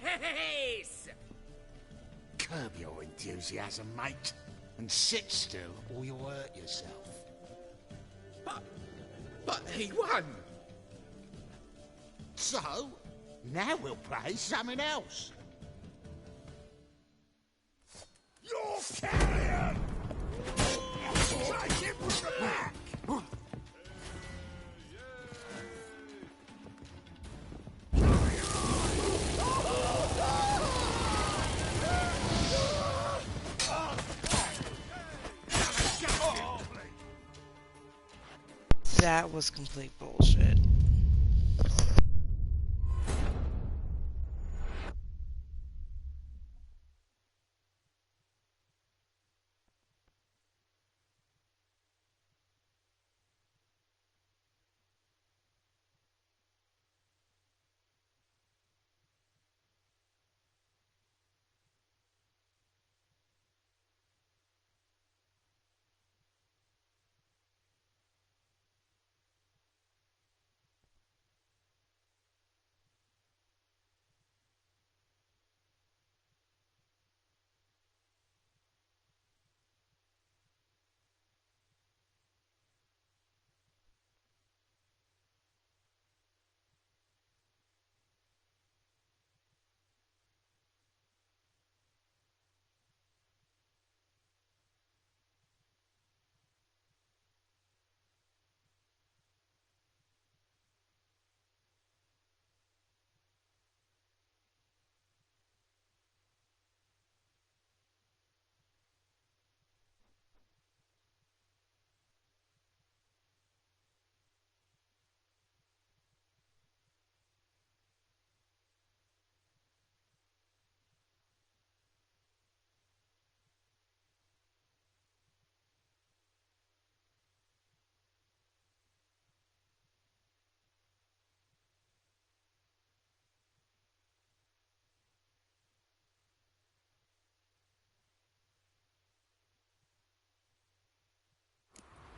[SPEAKER 16] Yes!
[SPEAKER 20] Curb your enthusiasm, mate, and sit still or you'll hurt yourself.
[SPEAKER 16] But he won!
[SPEAKER 20] So, now we'll play something else.
[SPEAKER 14] You're carrion! Take him from the back!
[SPEAKER 12] That was complete bullshit.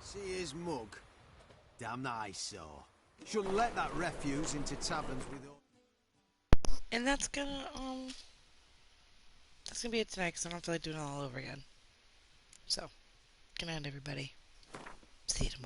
[SPEAKER 5] See his mug? Damn that eyesore. Shouldn't let that refuse into taverns with all...
[SPEAKER 12] And that's gonna be it tonight, because I don't feel like doing it all over again. So, good night, everybody. See you tomorrow.